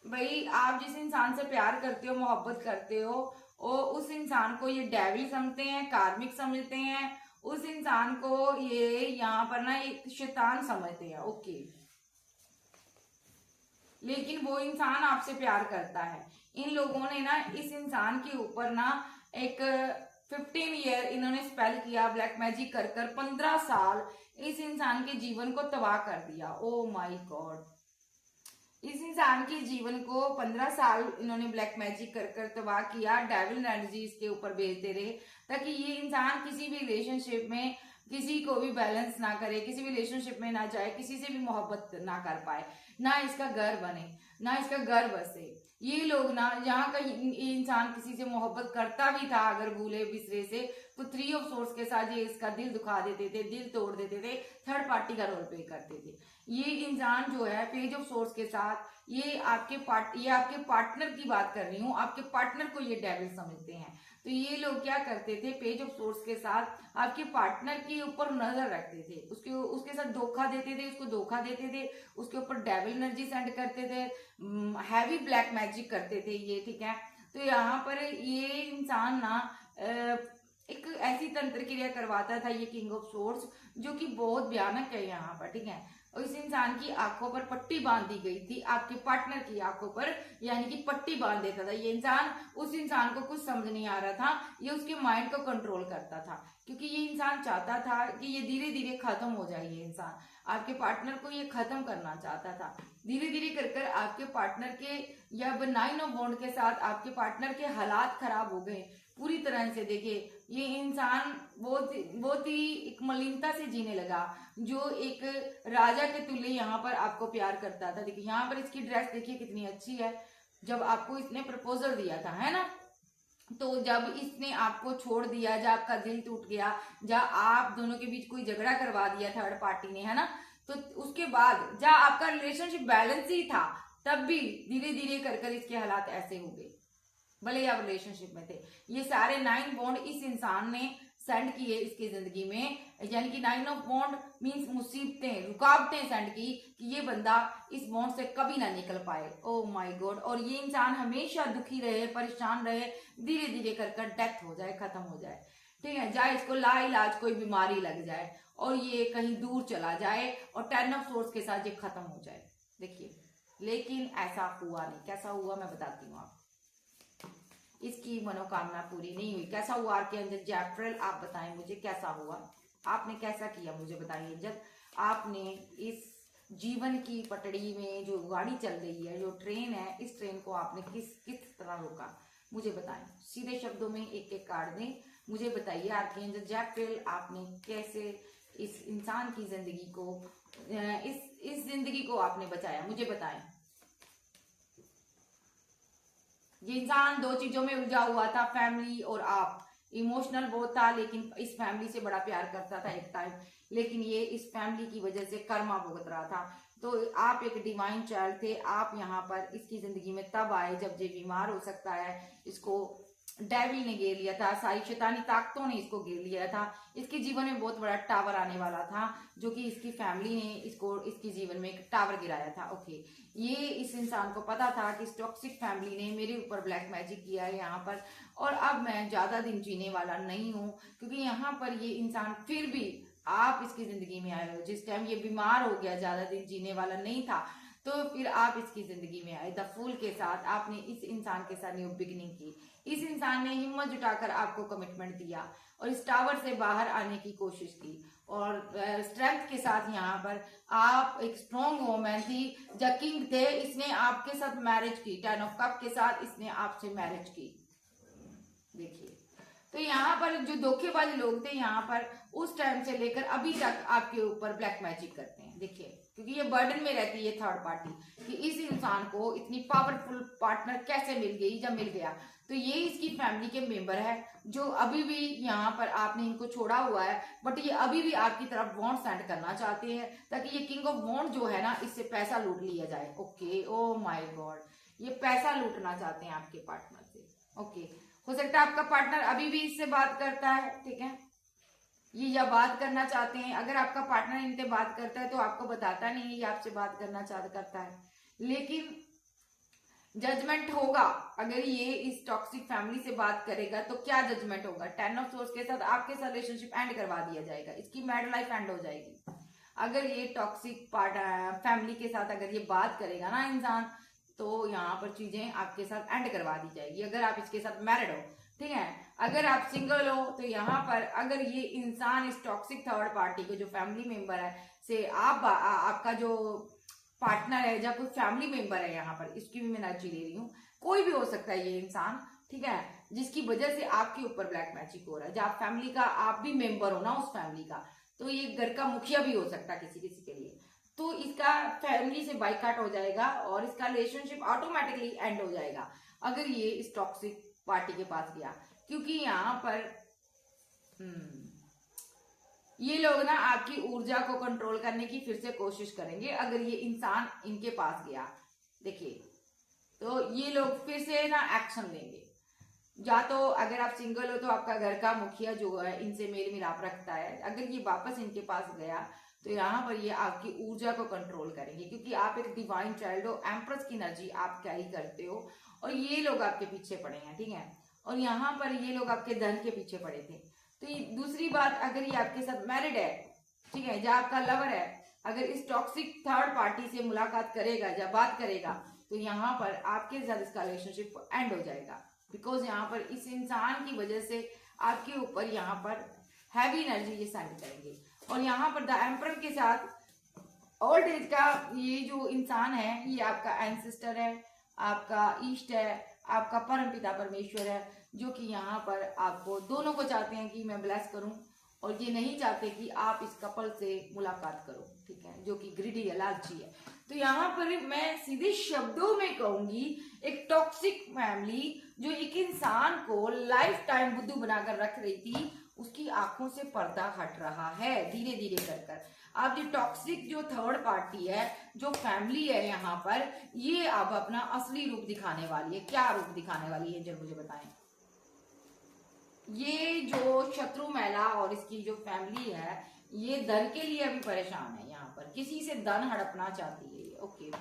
भाई आप जिस इंसान से प्यार करते हो, मोहब्बत करते हो, और उस इंसान को ये डेविल समझते हैं, कार्मिक समझते हैं, उस इंसान को ये यहाँ पर ना एक शैतान समझते हैं। ओके, लेकिन वो इंसान आपसे प्यार करता है। इन लोगों ने ना इस इंसान के ऊपर ना एक 15 ईयर इन्होंने स्पेल किया, ब्लैक मैजिक कर कर 15 साल इस इंसान के जीवन को तबाह कर दिया। ओ माय गॉड, इस इंसान के जीवन को 15 साल इन्होंने ब्लैक मैजिक कर कर तबाह किया, डेविल एनर्जी इसके ऊपर भेजते रहे, ताकि ये इंसान किसी भी रिलेशनशिप में किसी को भी बैलेंस ना करे, किसी भी रिलेशनशिप में ना जाए, किसी से भी मोहब्बत ना कर पाए, ना इसका घर बने, ना इसका घर बसे। ये लोग ना, यहाँ का इंसान किसी से मोहब्बत करता भी था अगर भूले बिसरे से, तो 3 ऑफ सोर्स के साथ ये इसका दिल दुखा देते थे, दिल तोड़ देते थे, थर्ड पार्टी का रोल प्ले करते थे। ये इंसान जो है पेज ऑफ सोर्स के साथ, ये आपके पार्टनर की बात कर रही हूँ, आपके पार्टनर को ये डेविल समझते हैं। तो ये लोग क्या करते थे, पेज ऑफ सोर्स के साथ आपके पार्टनर के ऊपर नजर रखते थे, उसके साथ धोखा देते थे, उसको धोखा देते थे, उसके ऊपर डेविल एनर्जी सेंड करते थे, हैवी ब्लैक मैजिक करते थे ये, ठीक है। तो यहाँ पर ये इंसान ना एक ऐसी तंत्र क्रिया करवाता था, ये किंग ऑफ सोर्स, जो कि बहुत भयानक है यहाँ पर, ठीक है। और इस इंसान की आंखों पर पट्टी बांध दी गई थी, आपके पार्टनर की आंखों पर, यानी कि पट्टी बांध देता था ये इंसान। उस इंसान को कुछ समझ नहीं आ रहा था, ये उसके माइंड को कंट्रोल करता था, क्योंकि ये इंसान चाहता था कि ये धीरे धीरे खत्म हो जाए। ये इंसान आपके पार्टनर को ये खत्म करना चाहता था, धीरे धीरे कर कर आपके पार्टनर के, या 9 ऑफ वॉन्ड के साथ आपके पार्टनर के हालात खराब हो गए पूरी तरह से। देखिए ये इंसान बहुत ही एक मलिनता से जीने लगा, जो एक राजा के तुल्य यहाँ पर आपको प्यार करता था। देखिए यहाँ पर इसकी ड्रेस देखिए कितनी अच्छी है, जब आपको इसने प्रपोजल दिया था, है ना। तो जब इसने आपको छोड़ दिया, जब आपका दिल टूट गया, जब आप दोनों के बीच कोई झगड़ा करवा दिया थर्ड पार्टी ने, है ना, तो उसके बाद जब आपका रिलेशनशिप बैलेंस ही था, तब भी धीरे धीरे कर कर इसके हालात ऐसे हो गए, भले ही आप रिलेशनशिप में थे। ये सारे 9 बॉन्ड इस इंसान ने सेंड की है इसकी जिंदगी में, यानी कि 9 ऑफ वॉन्ड मीन्स मुसीबतें, रुकावटें सेंड की कि ये बंदा इस बॉन्ड से कभी ना निकल पाए। ओ माय गॉड, और ये इंसान हमेशा दुखी रहे, परेशान रहे, धीरे धीरे कर डेथ हो जाए, खत्म हो जाए, ठीक है, चाहे इसको लाइलाज कोई बीमारी लग जाए और ये कहीं दूर चला जाए और 10 ऑफ सोर्स के साथ ये खत्म हो जाए। देखिए, लेकिन ऐसा हुआ नहीं। कैसा हुआ मैं बताती हूँ आप। इसकी मनोकामना पूरी नहीं हुई। कैसा हुआ आर्कएंजल जैफ्राइल, आप बताएं मुझे कैसा हुआ, आपने कैसा किया मुझे बताइए। जब आपने इस जीवन की पटड़ी में जो गाड़ी चल रही है, जो ट्रेन है, इस ट्रेन को आपने किस किस तरह रोका मुझे बताएं। सीधे शब्दों में एक एक कार्ड दें, मुझे बताइए आर्कएंजल जैफ्राइल आपने कैसे इस इंसान की जिंदगी को, इस जिंदगी को आपने बचाया, मुझे बताएं। ये इंसान दो चीजों में उलझा हुआ था, फैमिली और आप। इमोशनल बहुत था, लेकिन इस फैमिली से बड़ा प्यार करता था एक टाइम, लेकिन ये इस फैमिली की वजह से कर्मा भुगत रहा था। तो आप एक डिवाइन चाइल्ड थे, आप यहाँ पर इसकी जिंदगी में तब आए जब ये बीमार हो सकता है, इसको डेविल ने घेर लिया था, सारी शैतानी ताकतों ने इसको घेर लिया था। इसके जीवन में बहुत बड़ा टावर आने वाला था, जो कि इसकी फैमिली ने इसको इसके जीवन में एक टावर गिराया था। ओके, ये इस इंसान को पता था कि इस टॉक्सिक फैमिली ने मेरे ऊपर ब्लैक मैजिक किया है यहाँ पर, और अब मैं ज्यादा दिन जीने वाला नहीं हूँ, क्योंकि यहाँ पर ये इंसान फिर भी आप इसकी जिंदगी में आए हो। जिस टाइम ये बीमार हो गया, ज्यादा दिन जीने वाला नहीं था, तो फिर आप इसकी जिंदगी में आए द फूल के साथ। आपने इस इंसान के साथ न्यू बिगिनिंग की। इस इंसान ने हिम्मत जुटाकर आपको कमिटमेंट दिया और इस टावर से बाहर आने की कोशिश की, और स्ट्रेंथ के साथ यहाँ पर आप एक स्ट्रॉन्ग वोमैन थी। जब किंग थे, इसने आपके साथ मैरिज की, 10 ऑफ कप के साथ इसने आपसे मैरिज की। देखिए, तो यहाँ पर जो धोखेबाज लोग थे, यहाँ पर उस टाइम से लेकर अभी तक आपके ऊपर ब्लैक मैजिक करते हैं। देखिए, क्योंकि ये बर्डन में रहती है थर्ड पार्टी कि इस इंसान को इतनी पावरफुल पार्टनर कैसे मिल गई। जब मिल गया तो ये इसकी फैमिली के मेंबर है, जो अभी भी यहाँ पर आपने इनको छोड़ा हुआ है, बट ये अभी भी आपकी तरफ वॉन्ड सेंड करना चाहते हैं, ताकि ये किंग ऑफ वॉन्ड जो है ना, इससे पैसा लूट लिया जाए। ओके, ओ माय गॉड, ये पैसा लूटना चाहते हैं आपके पार्टनर से। ओके, हो सकता है आपका पार्टनर अभी भी इससे बात करता है, ठीक है, ये या बात करना चाहते हैं। अगर आपका पार्टनर इनसे बात करता है तो आपको बताता नहीं है ये आपसे बात करता है, लेकिन जजमेंट होगा। अगर ये इस टॉक्सिक फैमिली से बात करेगा तो क्या जजमेंट होगा। 10 ऑफ सोर्स के साथ आपके साथ रिलेशनशिप एंड करवा दिया जाएगा, इसकी मैरिड लाइफ एंड हो जाएगी। अगर ये टॉक्सिक फैमिली के साथ अगर ये बात करेगा ना इंसान, तो यहाँ पर चीजें आपके साथ एंड करवा दी जाएगी, अगर आप इसके साथ मैरिड हो, ठीक है। अगर आप सिंगल हो तो यहाँ पर अगर ये इंसान इस टॉक्सिक थर्ड पार्टी को, जो फैमिली मेंबर है, से आपका जो पार्टनर है या कोई फैमिली मेंबर है, यहाँ पर इसकी भी मैं एनर्जी ले रही हूँ, कोई भी हो सकता है ये इंसान, ठीक है, जिसकी वजह से आपके ऊपर ब्लैक मैजिक हो रहा है। जब आप फैमिली का, आप भी मेंबर हो ना उस फैमिली का, तो ये घर का मुखिया भी हो सकता है किसी किसी के लिए, तो इसका फैमिली से बाइकाट हो जाएगा और इसका रिलेशनशिप ऑटोमेटिकली एंड हो जाएगा अगर ये इस टॉक्सिक पार्टी के पास गया। क्योंकि यहाँ पर ये लोग ना आपकी ऊर्जा को कंट्रोल करने की फिर से कोशिश करेंगे अगर ये इंसान इनके पास गया। देखिए, तो ये लोग फिर से ना एक्शन लेंगे। या तो अगर आप सिंगल हो तो आपका घर का मुखिया जो है इनसे मेल मिलाप रखता है, अगर ये वापस इनके पास गया तो यहाँ पर ये आपकी ऊर्जा को कंट्रोल करेंगे, क्योंकि आप एक डिवाइन चाइल्ड हो, एम्प्रेस की एनर्जी आप कैरी करते हो, और ये लोग आपके पीछे पड़े हैं, ठीक है, और यहाँ पर ये लोग आपके धन के पीछे पड़े थे। तो ये दूसरी बात, अगर ये आपके साथ मैरिड है, ठीक है, या आपका लवर है, अगर इस टॉक्सिक थर्ड पार्टी से मुलाकात करेगा या बात करेगा तो यहाँ पर आपके साथ इसका रिलेशनशिप एंड हो जाएगा। बिकॉज यहाँ पर इस इंसान की वजह से आपके ऊपर यहाँ पर हैवी एनर्जी ये सेंड करेंगे। और यहाँ पर द एम्परर के साथ ओल्ड एज का ये जो इंसान है, ये आपका एंसेस्टर है, आपका ईस्ट है, आपका परम पिता परमेश्वर है, जो कि यहाँ पर आपको दोनों को चाहते हैं कि मैं ब्लेस करूं, और ये नहीं चाहते कि आप इस कपल से मुलाकात करो, ठीक है, जो कि ग्रीडी है, लालची है। तो यहाँ पर मैं सीधे शब्दों में कहूंगी, एक टॉक्सिक फैमिली जो एक इंसान को लाइफ टाइम बुद्धू बनाकर रख रही थी, उसकी आंखों से पर्दा हट रहा है धीरे धीरे कर। अब ये टॉक्सिक जो थर्ड पार्टी है, जो फैमिली है यहाँ पर, ये अब अपना असली रूप दिखाने वाली है। क्या रूप दिखाने वाली है, जरूर मुझे बताएं। ये जो शत्रु महिला और इसकी जो फैमिली है, ये धन के लिए अभी परेशान है। यहाँ पर किसी से धन हड़पना चाहती है। ओके,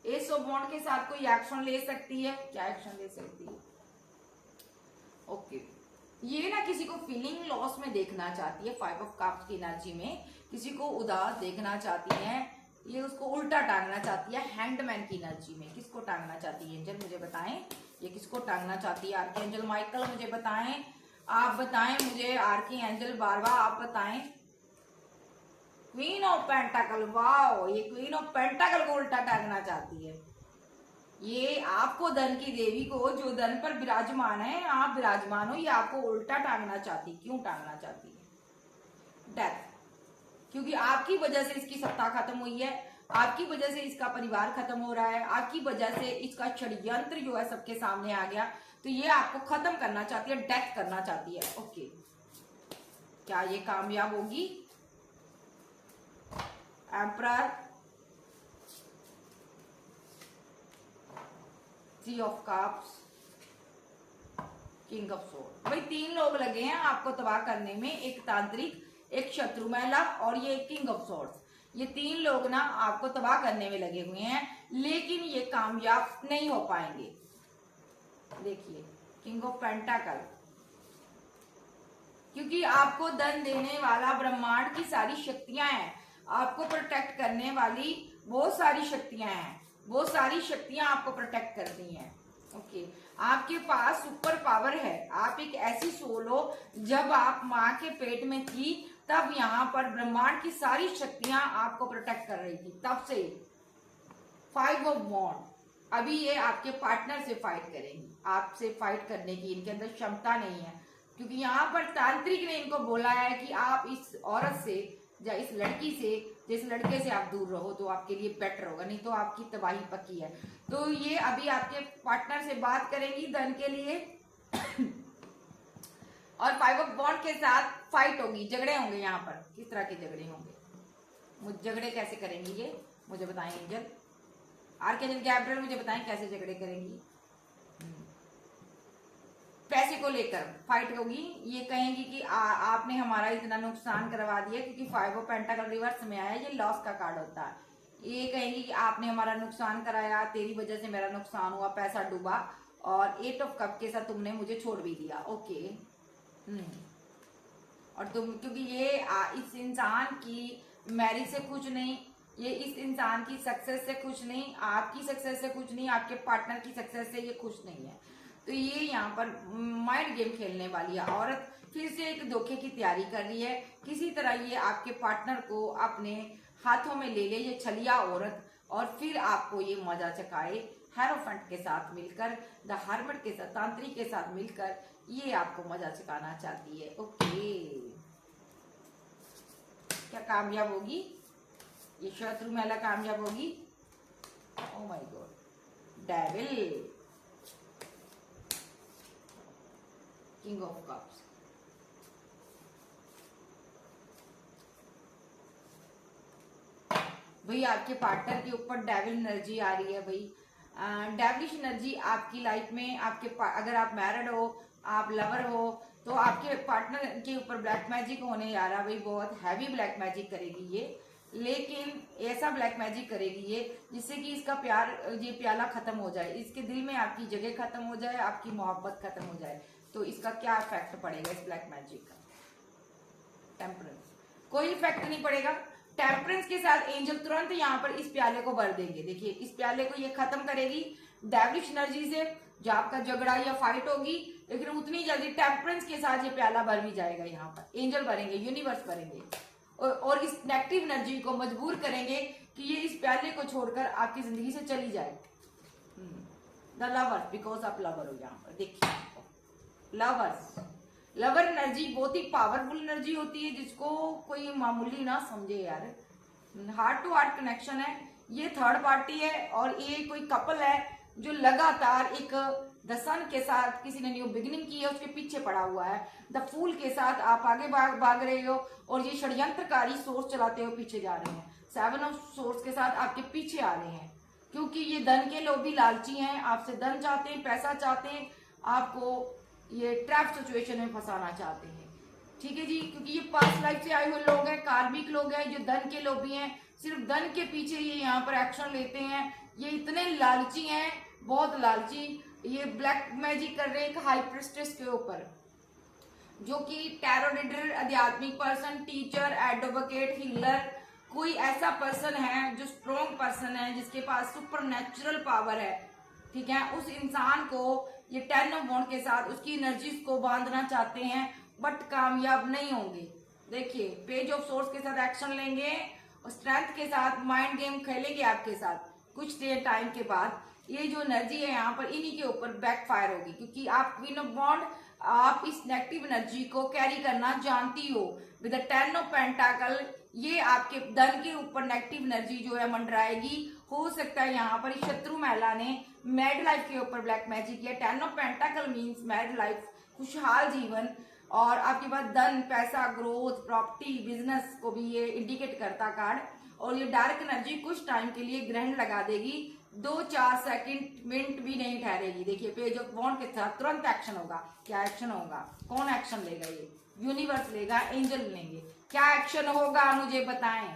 एस ऑफ वॉन्ड के साथ कोई एक्शन ले सकती है। क्या एक्शन ले सकती है? ओके, ये ना किसी को फीलिंग लॉस में देखना चाहती है। 5 ऑफ कप्स की एनर्जी में किसी को उदास देखना चाहती है। ये उसको उल्टा टांगना चाहती है। हैंडमैन की एनर्जी में किसको टांगना चाहती है? एंजल मुझे बताएं, ये किसको टांगना चाहती है? आर्की एंजल माइकल मुझे बताएं, आप बताएं मुझे। आर्की एंजल बारवा आप बताएं। क्वीन ऑफ पेंटाकल, वाओ, ये क्वीन ऑफ पेंटाकल को उल्टा टांगना चाहती है। ये आपको, धन की देवी को जो धन पर विराजमान है, आप विराजमान हो, ये आपको उल्टा टांगना चाहती। क्यों टांगना चाहती है? डेथ, क्योंकि आपकी वजह से इसकी सत्ता खत्म हुई है, आपकी वजह से इसका परिवार खत्म हो रहा है, आपकी वजह से इसका षड्यंत्र जो है सबके सामने आ गया, तो ये आपको खत्म करना चाहती है, डेथ करना चाहती है। ओके, क्या ये कामयाब होगी? Emperor, 3 of cups, king of sword. भाई 3 लोग लगे हैं आपको तबाह करने में, एक तांत्रिक, एक शत्रु महिला और ये किंग ऑफ सोर्ड्स। ये 3 लोग ना आपको तबाह करने में लगे हुए हैं, लेकिन ये कामयाब नहीं हो पाएंगे। देखिए किंग ऑफ पेंटाकल, क्योंकि आपको धन देने वाला ब्रह्मांड की सारी शक्तियां हैं, आपको प्रोटेक्ट करने वाली बहुत सारी शक्तियां हैं, वो सारी शक्तियां आपको प्रोटेक्ट करती हैं। ओके, आपके पास सुपर पावर है। आप एक ऐसी सोल हो, जब आप माँ के पेट में थी तब यहाँ पर ब्रह्मांड की सारी शक्तियां आपको प्रोटेक्ट कर रही थी, तब से। 5 ऑफ वॉन्ड, अभी ये आपके पार्टनर से फाइट करेंगी, आपसे फाइट करने की इनके अंदर क्षमता नहीं है, क्योंकि यहाँ पर तांत्रिक ने इनको बोला है कि आप इस औरत से या इस लड़की से, जिस लड़के से आप दूर रहो तो आपके लिए बेटर होगा, नहीं तो आपकी तबाही पक्की है। तो ये अभी आपके पार्टनर से बात करेंगी धन के लिए और 5 ऑफ वॉन्ड के साथ फाइट होगी, झगड़े होंगे। यहाँ पर किस तरह के झगड़े होंगे? झगड़े कैसे करेंगी ये मुझे बताएं एंजल। आर्कएंजल गैब्रियल मुझे बताएं कैसे झगड़े करेंगी। पैसे को लेकर फाइट होगी। ये कहेंगी कि आपने हमारा इतना नुकसान करवा दिया, क्योंकि 5 ऑफ पेंटाकल रिवर्स में आया, ये लॉस का कार्ड होता है। ये कहेंगी कि आपने हमारा नुकसान कराया, तेरी वजह से मेरा नुकसान हुआ, पैसा डूबा, और 8 ऑफ कप के साथ तुमने मुझे छोड़ भी दिया। ओके, और तुम, क्योंकि ये इस इंसान की मैरिज से खुश नहीं, ये इस इंसान की सक्सेस से खुश नहीं, आपकी सक्सेस से खुश नहीं, आपके पार्टनर की सक्सेस से ये खुश नहीं है। तो ये यहाँ पर माइंड गेम खेलने वाली है औरत, फिर से एक धोखे की तैयारी कर रही है। किसी तरह ये आपके पार्टनर को अपने हाथों में ले ले, ये छलिया औरत, और फिर आपको ये मजा चखाए। हेरोफेंट के साथ मिलकर, द हर्मिट के साथ, तांत्रिक के साथ मिलकर ये आपको मजा चखाना चाहती है। ओके, क्या कामयाब होगी? ये शत्रु महिला कामयाब होगी? Oh my God, devil, king of cups. भाई आपके पार्टनर के ऊपर डेविल एनर्जी आ रही है। भाई डेविलिश एनर्जी आपकी लाइफ में, आपके अगर आप मैरिड हो, आप लवर हो, तो आपके पार्टनर के ऊपर ब्लैक मैजिक होने जा रहा है। भाई बहुत हैवी ब्लैक मैजिक करेगी ये, लेकिन ऐसा ब्लैक मैजिक करेगी ये जिससे कि इसका प्यार, ये प्याला खत्म हो जाए, इसके दिल में आपकी जगह खत्म हो जाए, आपकी मोहब्बत खत्म हो जाए। तो इसका क्या इफेक्ट पड़ेगा इस ब्लैक मैजिक का? टेम्परेंस, कोई इफेक्ट नहीं पड़ेगा। टेम्परेंस के साथ एंजल तुरंत यहाँ पर इस प्याले को भर देंगे। देखिए इस प्याले को ये खत्म करेगी डेविलिश एनर्जी से, जो आपका झगड़ा या फाइट होगी, लेकिन उतनी जल्दी टेम्परेंस के साथ ये प्याला भर भी जाएगा। यहाँ पर एंजल भरेंगे, यूनिवर्स भरेंगे, और इस नेगेटिव एनर्जी को मजबूर करेंगे कि ये इस प्याले को छोड़कर आपकी जिंदगी से चली जाए। द लवर, बिकॉज आप लवर हो। यहाँ पर देखिए लवर्स, लवर एनर्जी बहुत ही पावरफुल एनर्जी होती है, जिसको कोई मामूली ना समझे यार। हार्ट टू हार्ट कनेक्शन है, ये थर्ड पार्टी है, और ये कोई कपल है जो लगातार एक द सन के साथ किसी ने न्यू बिगिनिंग की है, उसके पीछे पड़ा हुआ है। द फूल के साथ आप आगे भाग रहे हो, और ये षड्यंत्रकारी सोर्स चलाते हुए पीछे जा रहे हैं। 7 ऑफ सोर्स के साथ आपके पीछे आ रहे हैं, क्योंकि ये धन के लोभी लालची हैं, आपसे धन चाहते हैं, पैसा चाहते हैं, आपको ये ट्रैप सिचुएशन में फंसाना चाहते हैं। ठीक है जी, क्योंकि ये पास्ट लाइफ से आए हुए लोग हैं, कार्मिक लोग हैं, जो धन के लोभी हैं, सिर्फ धन के पीछे ये यहाँ पर एक्शन लेते हैं। ये इतने लालची हैं, बहुत लालची। ये ब्लैक मैजिक कर रहे हैं एक हाई प्रिस्टेस के ऊपर, जो कि टैरो रीडर, आध्यात्मिक पर्सन, टीचर, एडवोकेट, हीलर, कोई ऐसा पर्सन है जो स्ट्रॉन्ग पर्सन है, जिसके पास सुपर नेचुरल पावर है। ठीक है, उस इंसान को ये 10 ऑफ वॉन्ड के साथ उसकी एनर्जीज को बांधना चाहते हैं, बट कामयाब नहीं होंगे। देखिए, पेज ऑफ सोर्स के साथ एक्शन लेंगे और स्ट्रेंथ के साथ माइंड गेम खेलेंगे आपके साथ। कुछ देर टाइम के बाद ये जो एनर्जी है यहाँ पर इन्हीं के ऊपर बैकफायर होगी, क्योंकि आप क्वीन ऑफ वॉन्ड, आप इस नेगेटिव एनर्जी को कैरी करना जानती हो। विद 10 ऑफ पेंटाकल ये आपके धन के ऊपर नेगेटिव एनर्जी जो है मंडराएगी। हो सकता है यहाँ पर शत्रु महिला ने मैरिड लाइफ के ऊपर ब्लैक मैजिक किया। 10 ऑफ पेंटाकल मीन्स मैरिड लाइफ, खुशहाल जीवन, और आपके पास धन, पैसा, ग्रोथ, प्रॉपर्टी, बिजनेस को भी ये इंडिकेट करता कार्ड। और ये डार्क एनर्जी कुछ टाइम के लिए ग्रहण लगा देगी, 2-4 सेकंड मिनट भी नहीं ठहरेगी। देखिए, पेज ऑफ वॉन्ड के साथ तुरंत एक्शन होगा। क्या एक्शन होगा? कौन एक्शन लेगा? ये यूनिवर्स लेगा, एंजल लेंगे। क्या एक्शन होगा मुझे बताएं।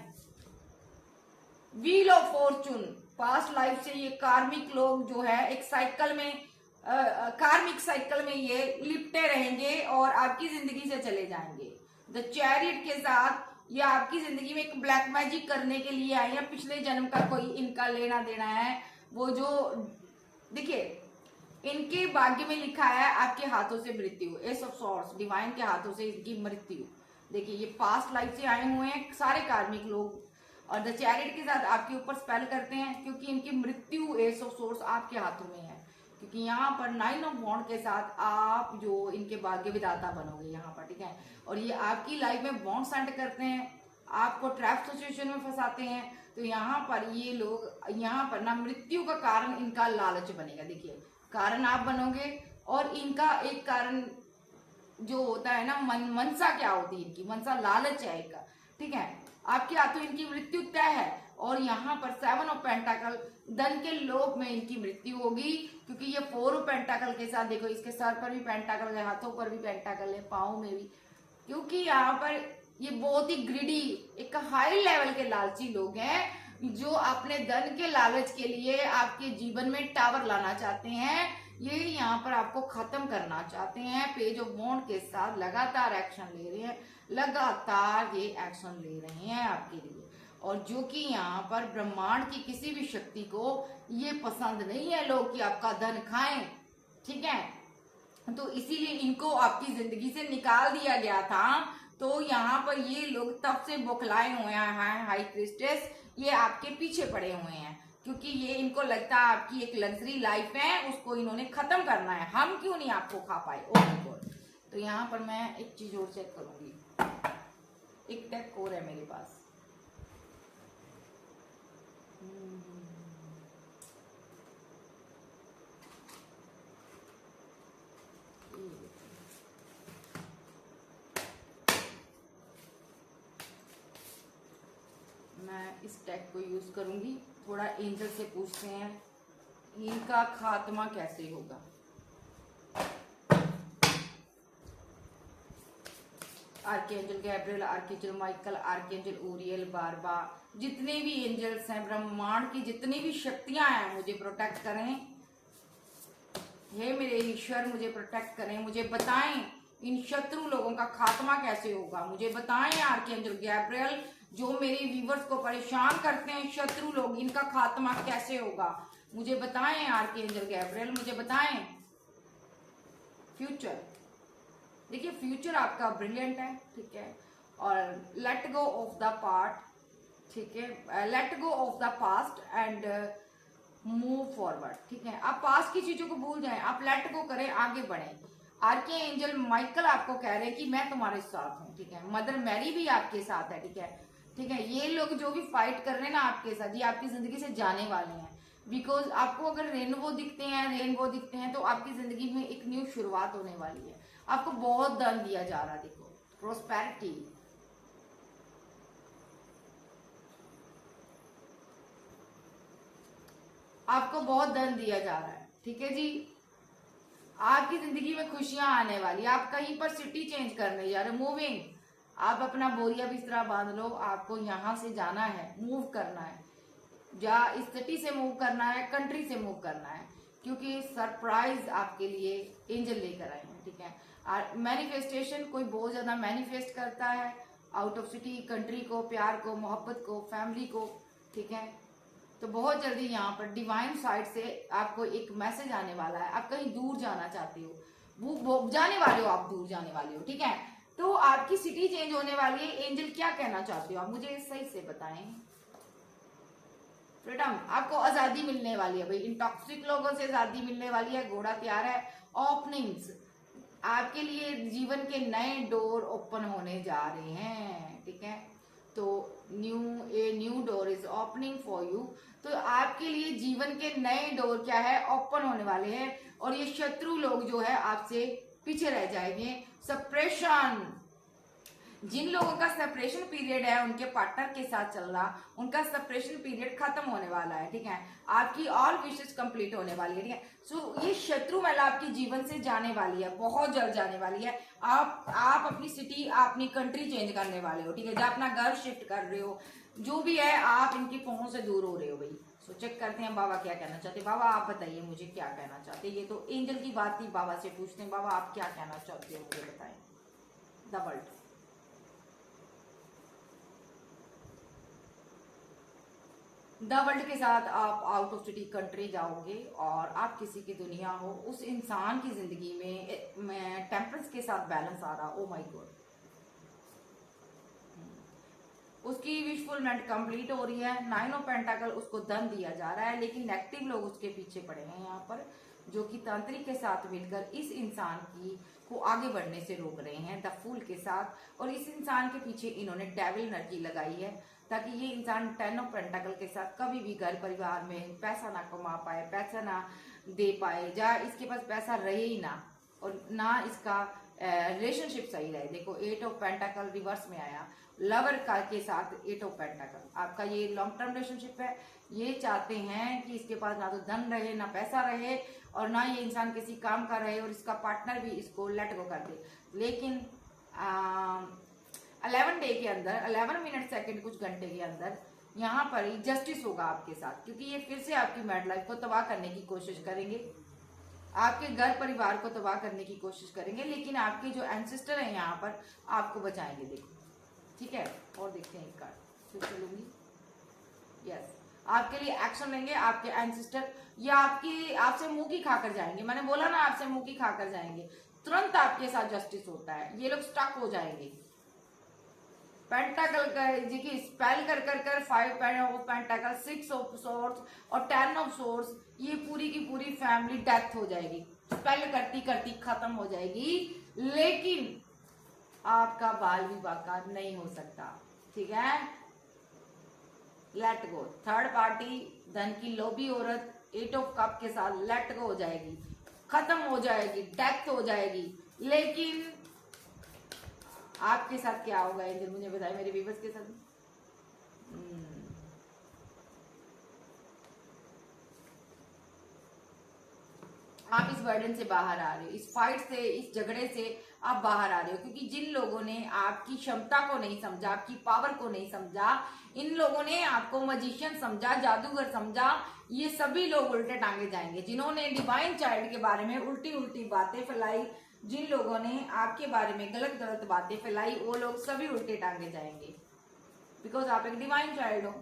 Wheel of Fortune, past life से ये कार्मिक लोग जो है एक साइकिल में, कार्मिक साइकिल में ये लिपटे रहेंगे और आपकी जिंदगी से चले जाएंगे। द चैरियट के साथ ये आपकी जिंदगी में एक ब्लैक मैजिक करने के लिए आए हैं। पिछले जन्म का कोई इनका लेना देना है। वो जो देखिए, इनके भाग्य में लिखा है आपके हाथों से मृत्यु, एस ऑफ सॉर्ड्स, डिवाइन के हाथों से इनकी मृत्यु। देखिए, ये पास्ट लाइफ से आए हुए हैं सारे कार्मिक लोग, और द चैरियट के साथ आपके ऊपर स्पेल करते हैं, क्योंकि इनकी मृत्यु एस ऑफ सोर्स आपके हाथों में है। क्योंकि यहाँ पर 9 ऑफ वॉन्ड के साथ आप जो इनके भाग्य विधाता बनोगे यहाँ पर। ठीक है, और ये आपकी लाइफ में बॉन्ड सेंड करते हैं, आपको ट्रैप सिचुएशन में फंसाते हैं। तो यहाँ पर ये लोग, यहाँ पर ना मृत्यु का कारण इनका लालच बनेगा। देखिए, कारण आप बनोगे, और इनका एक कारण जो होता है ना, मनसा क्या होती है इनकी? मनसा लालच है इनका। ठीक है, आपके हाथों इनकी मृत्यु तय है। और यहाँ पर 7 ऑफ पेंटाकल, धन के लोभ में इनकी मृत्यु होगी, क्योंकि ये 4 ऑफ पेंटाकल के साथ, देखो इसके सर पर भी पेंटाकल है, हाथों पर भी पेंटाकल है, पाँव में भी। क्योंकि यहाँ पर ये बहुत ही ग्रिडी, एक हाई लेवल के लालची लोग हैं, जो अपने धन के लालच के लिए आपके जीवन में टावर लाना चाहते हैं। ये यहाँ पर आपको खत्म करना चाहते हैं। पेज ऑफ वॉन्ड के साथ लगातार एक्शन ले रहे हैं, लगातार ये एक्शन ले रहे हैं आपके लिए। और जो कि यहाँ पर ब्रह्मांड की किसी भी शक्ति को ये पसंद नहीं है लोग कि आपका धन खाएं। ठीक है, तो इसीलिए इनको आपकी जिंदगी से निकाल दिया गया था। तो यहाँ पर ये लोग तब से बौखलाए हुए हैं, हाई प्रीस्टेस, ये आपके पीछे पड़े हुए हैं, क्योंकि ये इनको लगता है आपकी एक लग्जरी लाइफ है, उसको इन्होंने खत्म करना है। हम क्यों नहीं आपको खा पाए? ओह गॉड। तो यहाँ पर मैं एक चीज और चेक करूंगी, एक टेक और है मेरे पास। मैं इस टैग को यूज करूंगी। थोड़ा एंजल से पूछते हैं इनका खात्मा कैसे होगा। Archangel Gabriel, archangel Michael, archangel Uriel, बारबा, जितने भी एंजल्स हैं, ब्रह्मांड की जितनी भी शक्तियां हैं, मुझे प्रोटेक्ट करें। हे मेरे ईश्वर, मुझे प्रोटेक्ट करें। मुझे बताएं इन शत्रु लोगों का खात्मा कैसे होगा। मुझे बताएं आर्कएंजल गैब्रियल, जो मेरे व्यूवर्स को परेशान करते हैं शत्रु लोग, इनका खात्मा कैसे होगा। मुझे बताएं आर्कएंजल गैब्रियल, मुझे बताएं। फ्यूचर, देखिए फ्यूचर आपका ब्रिलियंट है। ठीक है, और let go of the part. ठीक है, let go of the past and move forward. ठीक है, आप पास्ट की चीजों को भूल जाएं, आप लेट गो करें, आगे बढ़ें। आर्के एंजल माइकल आपको कह रहे हैं कि मैं तुम्हारे साथ हूँ। ठीक है, मदर मैरी भी आपके साथ है। ठीक है, ठीक है, ये लोग जो भी फाइट कर रहे हैं ना आपके साथ, ये आपकी जिंदगी से जाने वाले हैं। बिकॉज आपको अगर रेनबो दिखते हैं तो आपकी जिंदगी में एक न्यू शुरुआत होने वाली है। आपको बहुत धन दिया जा रहा है, देखो प्रोस्पेरिटी। आपको बहुत धन दिया जा रहा है। ठीक है जी, आपकी जिंदगी में खुशियां आने वाली, आप कहीं पर सिटी चेंज करने जा रहे, मूविंग। आप अपना बोरिया बिस्तरा बांध लो, आपको यहाँ से जाना है, मूव करना है, या इस सिटी से मूव करना है, कंट्री से मूव करना है, क्योंकि सरप्राइज आपके लिए एंजल लेकर आए हैं, ठीक है। और मैनिफेस्टेशन, कोई बहुत ज्यादा मैनिफेस्ट करता है आउट ऑफ सिटी, कंट्री को, प्यार को, मोहब्बत को, फैमिली को, ठीक है, तो बहुत जल्दी यहाँ पर डिवाइन साइड से आपको एक मैसेज आने वाला है। आप कहीं दूर जाना चाहते हो, वो जाने वाले हो, आप दूर जाने वाले हो, ठीक है। तो आपकी सिटी चेंज होने वाली है। एंजल क्या कहना चाहते हो आप, मुझे सही से बताएं। फ्रीडम, आपको आजादी मिलने वाली है भाई, इन टॉक्सिक लोगों से आजादी मिलने वाली है। घोड़ा तैयार है। ओपनिंग्स, आपके लिए जीवन के नए डोर ओपन होने जा रहे हैं, ठीक है। तो new door is opening for you. तो आपके लिए जीवन के नए डोर क्या है, ओपन होने वाले हैं। और ये शत्रु लोग जो है आपसे पीछे रह जाएंगे। सप्रेशन, जिन लोगों का सेपरेशन पीरियड है, उनके पार्टनर के साथ चल रहा, उनका सेपरेशन पीरियड खत्म होने वाला है, ठीक है। आपकी ऑल विशेष कंप्लीट होने वाली है, ठीक है। सो ये शत्रु महिला आपके जीवन से जाने वाली है, बहुत जल्द जाने वाली है। आप अपनी सिटी, अपनी कंट्री चेंज करने वाले हो, ठीक है, जब अपना घर शिफ्ट कर रहे हो, जो भी है, आप इनकी पहुंच से दूर हो रहे हो भाई। सो चेक करते हैं बाबा क्या कहना चाहते हैं। बाबा आप बताइए मुझे क्या कहना चाहते हैं। ये तो एंजल की बात थी, बाबा से पूछते हैं, बाबा आप क्या कहना चाहते हो, मुझे बताएं। द वर्ल्ड, द वर्ल्ड के साथ आप आउट ऑफ सिटी कंट्री जाओगे और आप किसी की दुनिया हो, उस इंसान की जिंदगी में टेम्परेंस के साथ बैलेंस आ रहा। ओ माय गॉड, उसकी विशफुलमेंट कंप्लीट हो रही है। 9 ऑफ पेंटाकल, उसको धन दिया जा रहा है, लेकिन नेगेटिव लोग उसके पीछे पड़े हैं यहाँ पर, जो कि तांत्रिक के साथ मिलकर इस इंसान की को आगे बढ़ने से रोक रहे हैं, द फूल के साथ। और इस इंसान के पीछे इन्होंने डेविल एनर्जी लगाई है, ताकि ये इंसान 10 ऑफ पेंटाकल के साथ कभी भी घर परिवार में पैसा ना कमा पाए, पैसा ना दे पाए, या इसके पास पैसा रहे ही ना, और ना इसका रिलेशनशिप सही रहे। देखो 8 ऑफ पेंटाकल रिवर्स में आया, लवर का के साथ 8 ऑफ पेंटाकल। आपका ये लॉन्ग टर्म रिलेशनशिप है। ये चाहते हैं कि इसके पास ना तो धन रहे, ना पैसा रहे, और ना ये इंसान किसी काम का रहे, और इसका पार्टनर भी इसको लेट गो कर दे। लेकिन 11 डे के अंदर, 11 मिनट सेकंड, कुछ घंटे के अंदर यहाँ पर जस्टिस होगा आपके साथ, क्योंकि ये फिर से आपकी मैड लाइफ को तबाह करने की कोशिश करेंगे, आपके घर परिवार को तबाह करने की कोशिश करेंगे। लेकिन आपके जो एंसेस्टर हैं यहाँ पर आपको बचाएंगे। देखो, ठीक है। और देखते हैं एक कार्ड फिर चलूंगी। यस, आपके लिए एक्शन लेंगे आपके एंसेस्टर, या आपसे मुंह की खाकर जाएंगे। मैंने बोला ना, आपसे मुंह की खाकर जाएंगे। तुरंत आपके साथ जस्टिस होता है। ये लोग स्टक हो जाएंगे। पेंटाकल का देखिए, स्पेल कर कर कर 5 ऑफ पेंटाकल, 6 ऑफ सोर्स और 10 ऑफ सोर्स, ये पूरी की पूरी फैमिली डेथ हो जाएगी, स्पेल करती करती खत्म हो जाएगी। लेकिन आपका बाल विवाह नहीं हो सकता, ठीक है। लेट गो, थर्ड पार्टी, धन की लोभी औरत 8 ऑफ कप के साथ लेट गो हो जाएगी, खत्म हो जाएगी, डेथ हो जाएगी। लेकिन आपके साथ क्या होगा एंजल, मुझे बताए, मेरे व्यूअर्स के साथ। आप इस बर्डन से बाहर आ रहे हो, इस फाइट से, इस झगड़े से आप बाहर आ रहे हो, क्योंकि जिन लोगों ने आपकी क्षमता को नहीं समझा, आपकी पावर को नहीं समझा, इन लोगों ने आपको मजिशियन समझा, जादूगर समझा, ये सभी लोग उल्टे टांगे जाएंगे। जिन्होंने डिवाइन चाइल्ड के बारे में उल्टी उल्टी बातें फैलाई, जिन लोगों ने आपके बारे में गलत गलत बातें फैलाई, वो लोग सभी उल्टे टांगे जाएंगे, बिकॉज आप एक डिवाइन चाइल्ड हो।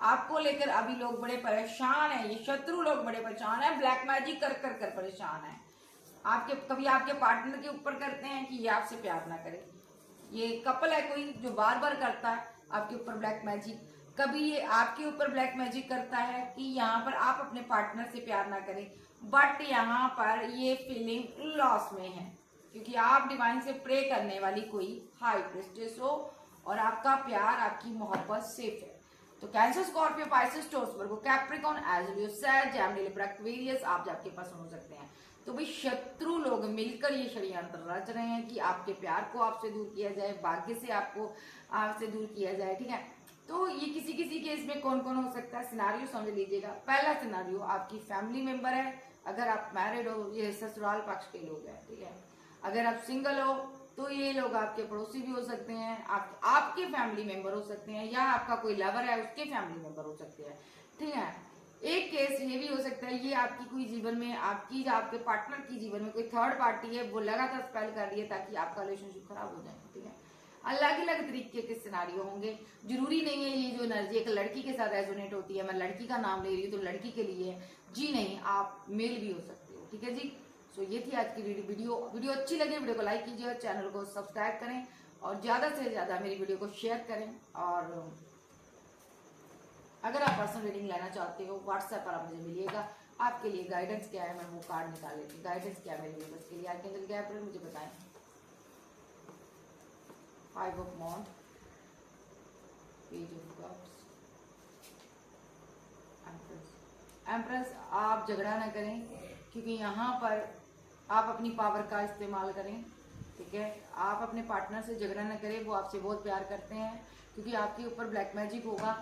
आपको लेकर अभी लोग बड़े परेशान हैं, ये शत्रु लोग बड़े परेशान हैं, ब्लैक मैजिक कर कर कर परेशान हैं। आपके कभी आपके पार्टनर के ऊपर करते हैं कि ये आपसे प्यार ना करे। ये कपल है कोई जो बार बार करता है आपके ऊपर ब्लैक मैजिक, कभी ये आपके ऊपर ब्लैक मैजिक करता है कि यहाँ पर आप अपने पार्टनर से प्यार ना करें। बट यहाँ पर ये फीलिंग लॉस में है, क्योंकि आप डिवाइन से प्रे करने वाली कोई हाई प्रिस्टेस हो, और आपका प्यार, आपकी मोहब्बत सेफ है। तो कैंसर, स्कॉर्पियो, पाइसेस, टॉरस, वर्गो, कैप्रिकॉर्न, एज़रियो, सैज, जेमिनी, लिब्रा, एक्वेरियस, आप जाके पास हो सकते हैं। तो भाई शत्रु लोग मिलकर ये षड्यंत्र रच रहे हैं कि आपके प्यार को आपसे दूर किया जाए, भाग्य से आपसे दूर किया जाए, ठीक है। तो ये किसी किसी केस में कौन कौन हो सकता है, सिनारियो समझ लीजिएगा। पहला सिनारियो, आपकी फैमिली मेंबर है, अगर आप मैरिड हो, ये ससुराल पक्ष के लोग हैं, ठीक है। अगर आप सिंगल हो तो ये लोग आपके पड़ोसी भी हो सकते हैं, आपके फैमिली मेंबर हो सकते हैं, या आपका कोई लवर है उसके फैमिली मेंबर हो सकते हैं, ठीक है। एक केस ये भी हो सकता है, ये आपकी कोई जीवन में आपके पार्टनर की जीवन में कोई थर्ड पार्टी है, वो लगातार स्पेल कर रही है ताकि आपका रिलेशनशिप खराब हो जाए, ठीक है। अलग अलग तरीके के सिनारियो होंगे, जरूरी नहीं है ये जो एनर्जी एक लड़की के साथ रेजोनेट होती है, मैं लड़की का नाम ले रही हूँ तो लड़की के लिए जी नहीं, आप मेल भी हो सकते हो, ठीक है जी। सो ये थी आज की वीडियो अच्छी लगे वीडियो को लाइक कीजिए, चैनल को सब्सक्राइब करें और ज्यादा से ज्यादा मेरी वीडियो को शेयर करें। और अगर आप पर्सनल रीडिंग लेना चाहते हो व्हाट्सएप पर आप मुझे मिलिएगा। आपके लिए गाइडेंस क्या है, मैं वो कार्ड निकाल लेती हूँ। गाइडेंस क्या है मेरे व्यूअर्स के लिए, आर्कएंजल गैब्रियल मुझे बताएं। 5 of wands, page of cups, empress. आप झगड़ा ना करें क्योंकि यहाँ पर आप अपनी पावर का इस्तेमाल करें, ठीक है। आप अपने पार्टनर से झगड़ा ना करें, वो आपसे बहुत प्यार करते हैं, क्योंकि आपके ऊपर ब्लैक मैजिक होगा।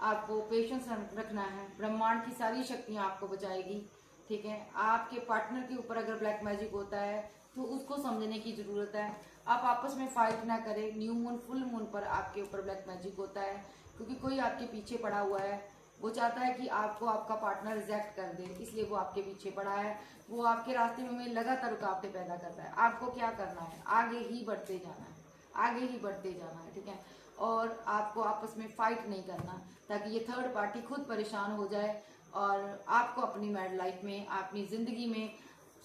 आपको पेशेंस रखना है, ब्रह्मांड की सारी शक्तियां आपको बचाएगी, ठीक है। आपके पार्टनर के ऊपर अगर ब्लैक मैजिक होता है तो उसको समझने की जरूरत है। आप आपस में फाइट ना करें। न्यू मून फुल मून पर आपके ऊपर ब्लैक मैजिक होता है, क्योंकि कोई आपके पीछे पड़ा हुआ है, वो चाहता है कि आपको आपका पार्टनर रिजेक्ट कर दे, इसलिए वो आपके पीछे पड़ा है। वो आपके रास्ते में लगातार रुकावटें पैदा करता है। आपको क्या करना है, आगे ही बढ़ते जाना है, आगे ही बढ़ते जाना है, ठीक है। और आपको आपस में फाइट नहीं करना, ताकि ये थर्ड पार्टी खुद परेशान हो जाए और आपको अपनी मैरिड लाइफ में, अपनी जिंदगी में,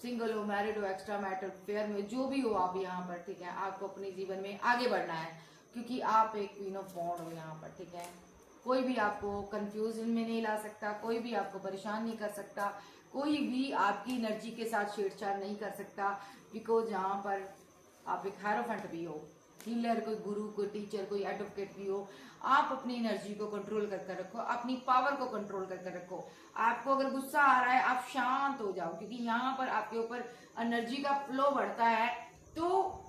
सिंगल हो, मैरिड हो, एक्स्ट्रा मैरिटल अफेयर में, जो भी हो आप यहाँ पर, ठीक है। आपको अपने जीवन में आगे बढ़ना है, क्योंकि आप एक क्वीन ऑफ वॉन्ड हो यहाँ पर, ठीक है। कोई भी आपको कंफ्यूजन में नहीं ला सकता, कोई भी आपको परेशान नहीं कर सकता, कोई भी आपकी एनर्जी के साथ छेड़छाड़ नहीं कर सकता, बिकॉज यहाँ पर आप एक हायरोफेंट भी हो, हीलर, कोई गुरु, कोई टीचर, कोई एडवोकेट भी हो। आप अपनी एनर्जी को कंट्रोल करके रखो, अपनी पावर को कंट्रोल करके रखो। आपको अगर गुस्सा आ रहा है आप शांत हो जाओ, क्योंकि यहाँ पर आपके ऊपर एनर्जी का फ्लो बढ़ता है तो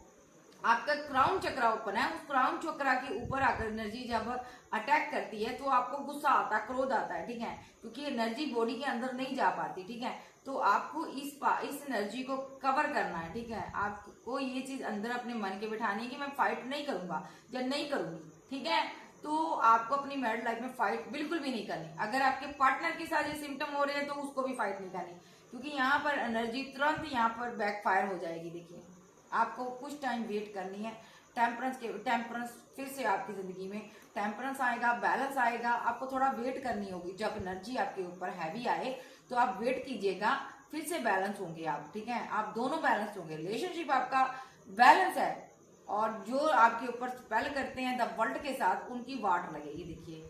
आपका क्राउन चक्रा ओपन है, उस क्राउन चक्रा के ऊपर आकर एनर्जी जब अटैक करती है तो आपको गुस्सा आता है, क्रोध आता है, ठीक है, क्योंकि एनर्जी बॉडी के अंदर नहीं जा पाती, ठीक है। तो आपको इस एनर्जी को कवर करना है, ठीक है। आपको ये चीज अंदर अपने मन के बिठानी है कि मैं फाइट नहीं करूंगा या नहीं करूंगी, ठीक है। तो आपको अपनी मैरिड लाइफ में फाइट बिल्कुल भी नहीं करनी। अगर आपके पार्टनर के साथ ये सिम्टम हो रहे हैं तो उसको भी फाइट नहीं करनी, क्योंकि यहाँ पर एनर्जी तुरंत यहाँ पर बैकफायर हो जाएगी। देखिए, आपको कुछ टाइम वेट करनी है। टेम्परेंस फिर से आपकी जिंदगी में टेम्परेंस आएगा, बैलेंस आएगा। आपको थोड़ा वेट करनी होगी। जब एनर्जी आपके ऊपर हैवी आए तो आप वेट कीजिएगा, फिर से बैलेंस होंगे आप, ठीक है। आप दोनों बैलेंस होंगे, रिलेशनशिप आपका बैलेंस है। और जो आपके ऊपर स्पेल करते हैं द वर्ल्ड के साथ, उनकी वाट लगेगी। देखिए,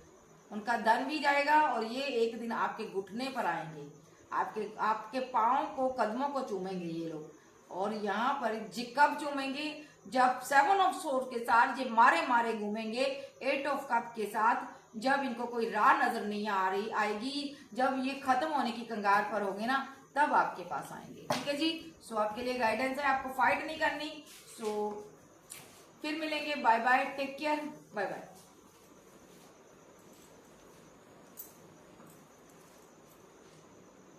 उनका धन भी जाएगा और ये एक दिन आपके घुटने पर आएंगे, आपके पाँव को, कदमों को चूमेंगे ये लोग। और यहाँ पर कब चूमेंगे, जब 7 ऑफ सोर्ड के साथ ये मारे मारे घूमेंगे, 8 ऑफ कप के साथ, जब इनको कोई राह नजर नहीं आ रही आएगी, जब ये खत्म होने की कंगार पर होंगे ना, तब आपके पास आएंगे, ठीक है जी। सो आपके लिए गाइडेंस है, आपको फाइट नहीं करनी। सो फिर मिलेंगे, bye bye, take care, bye bye.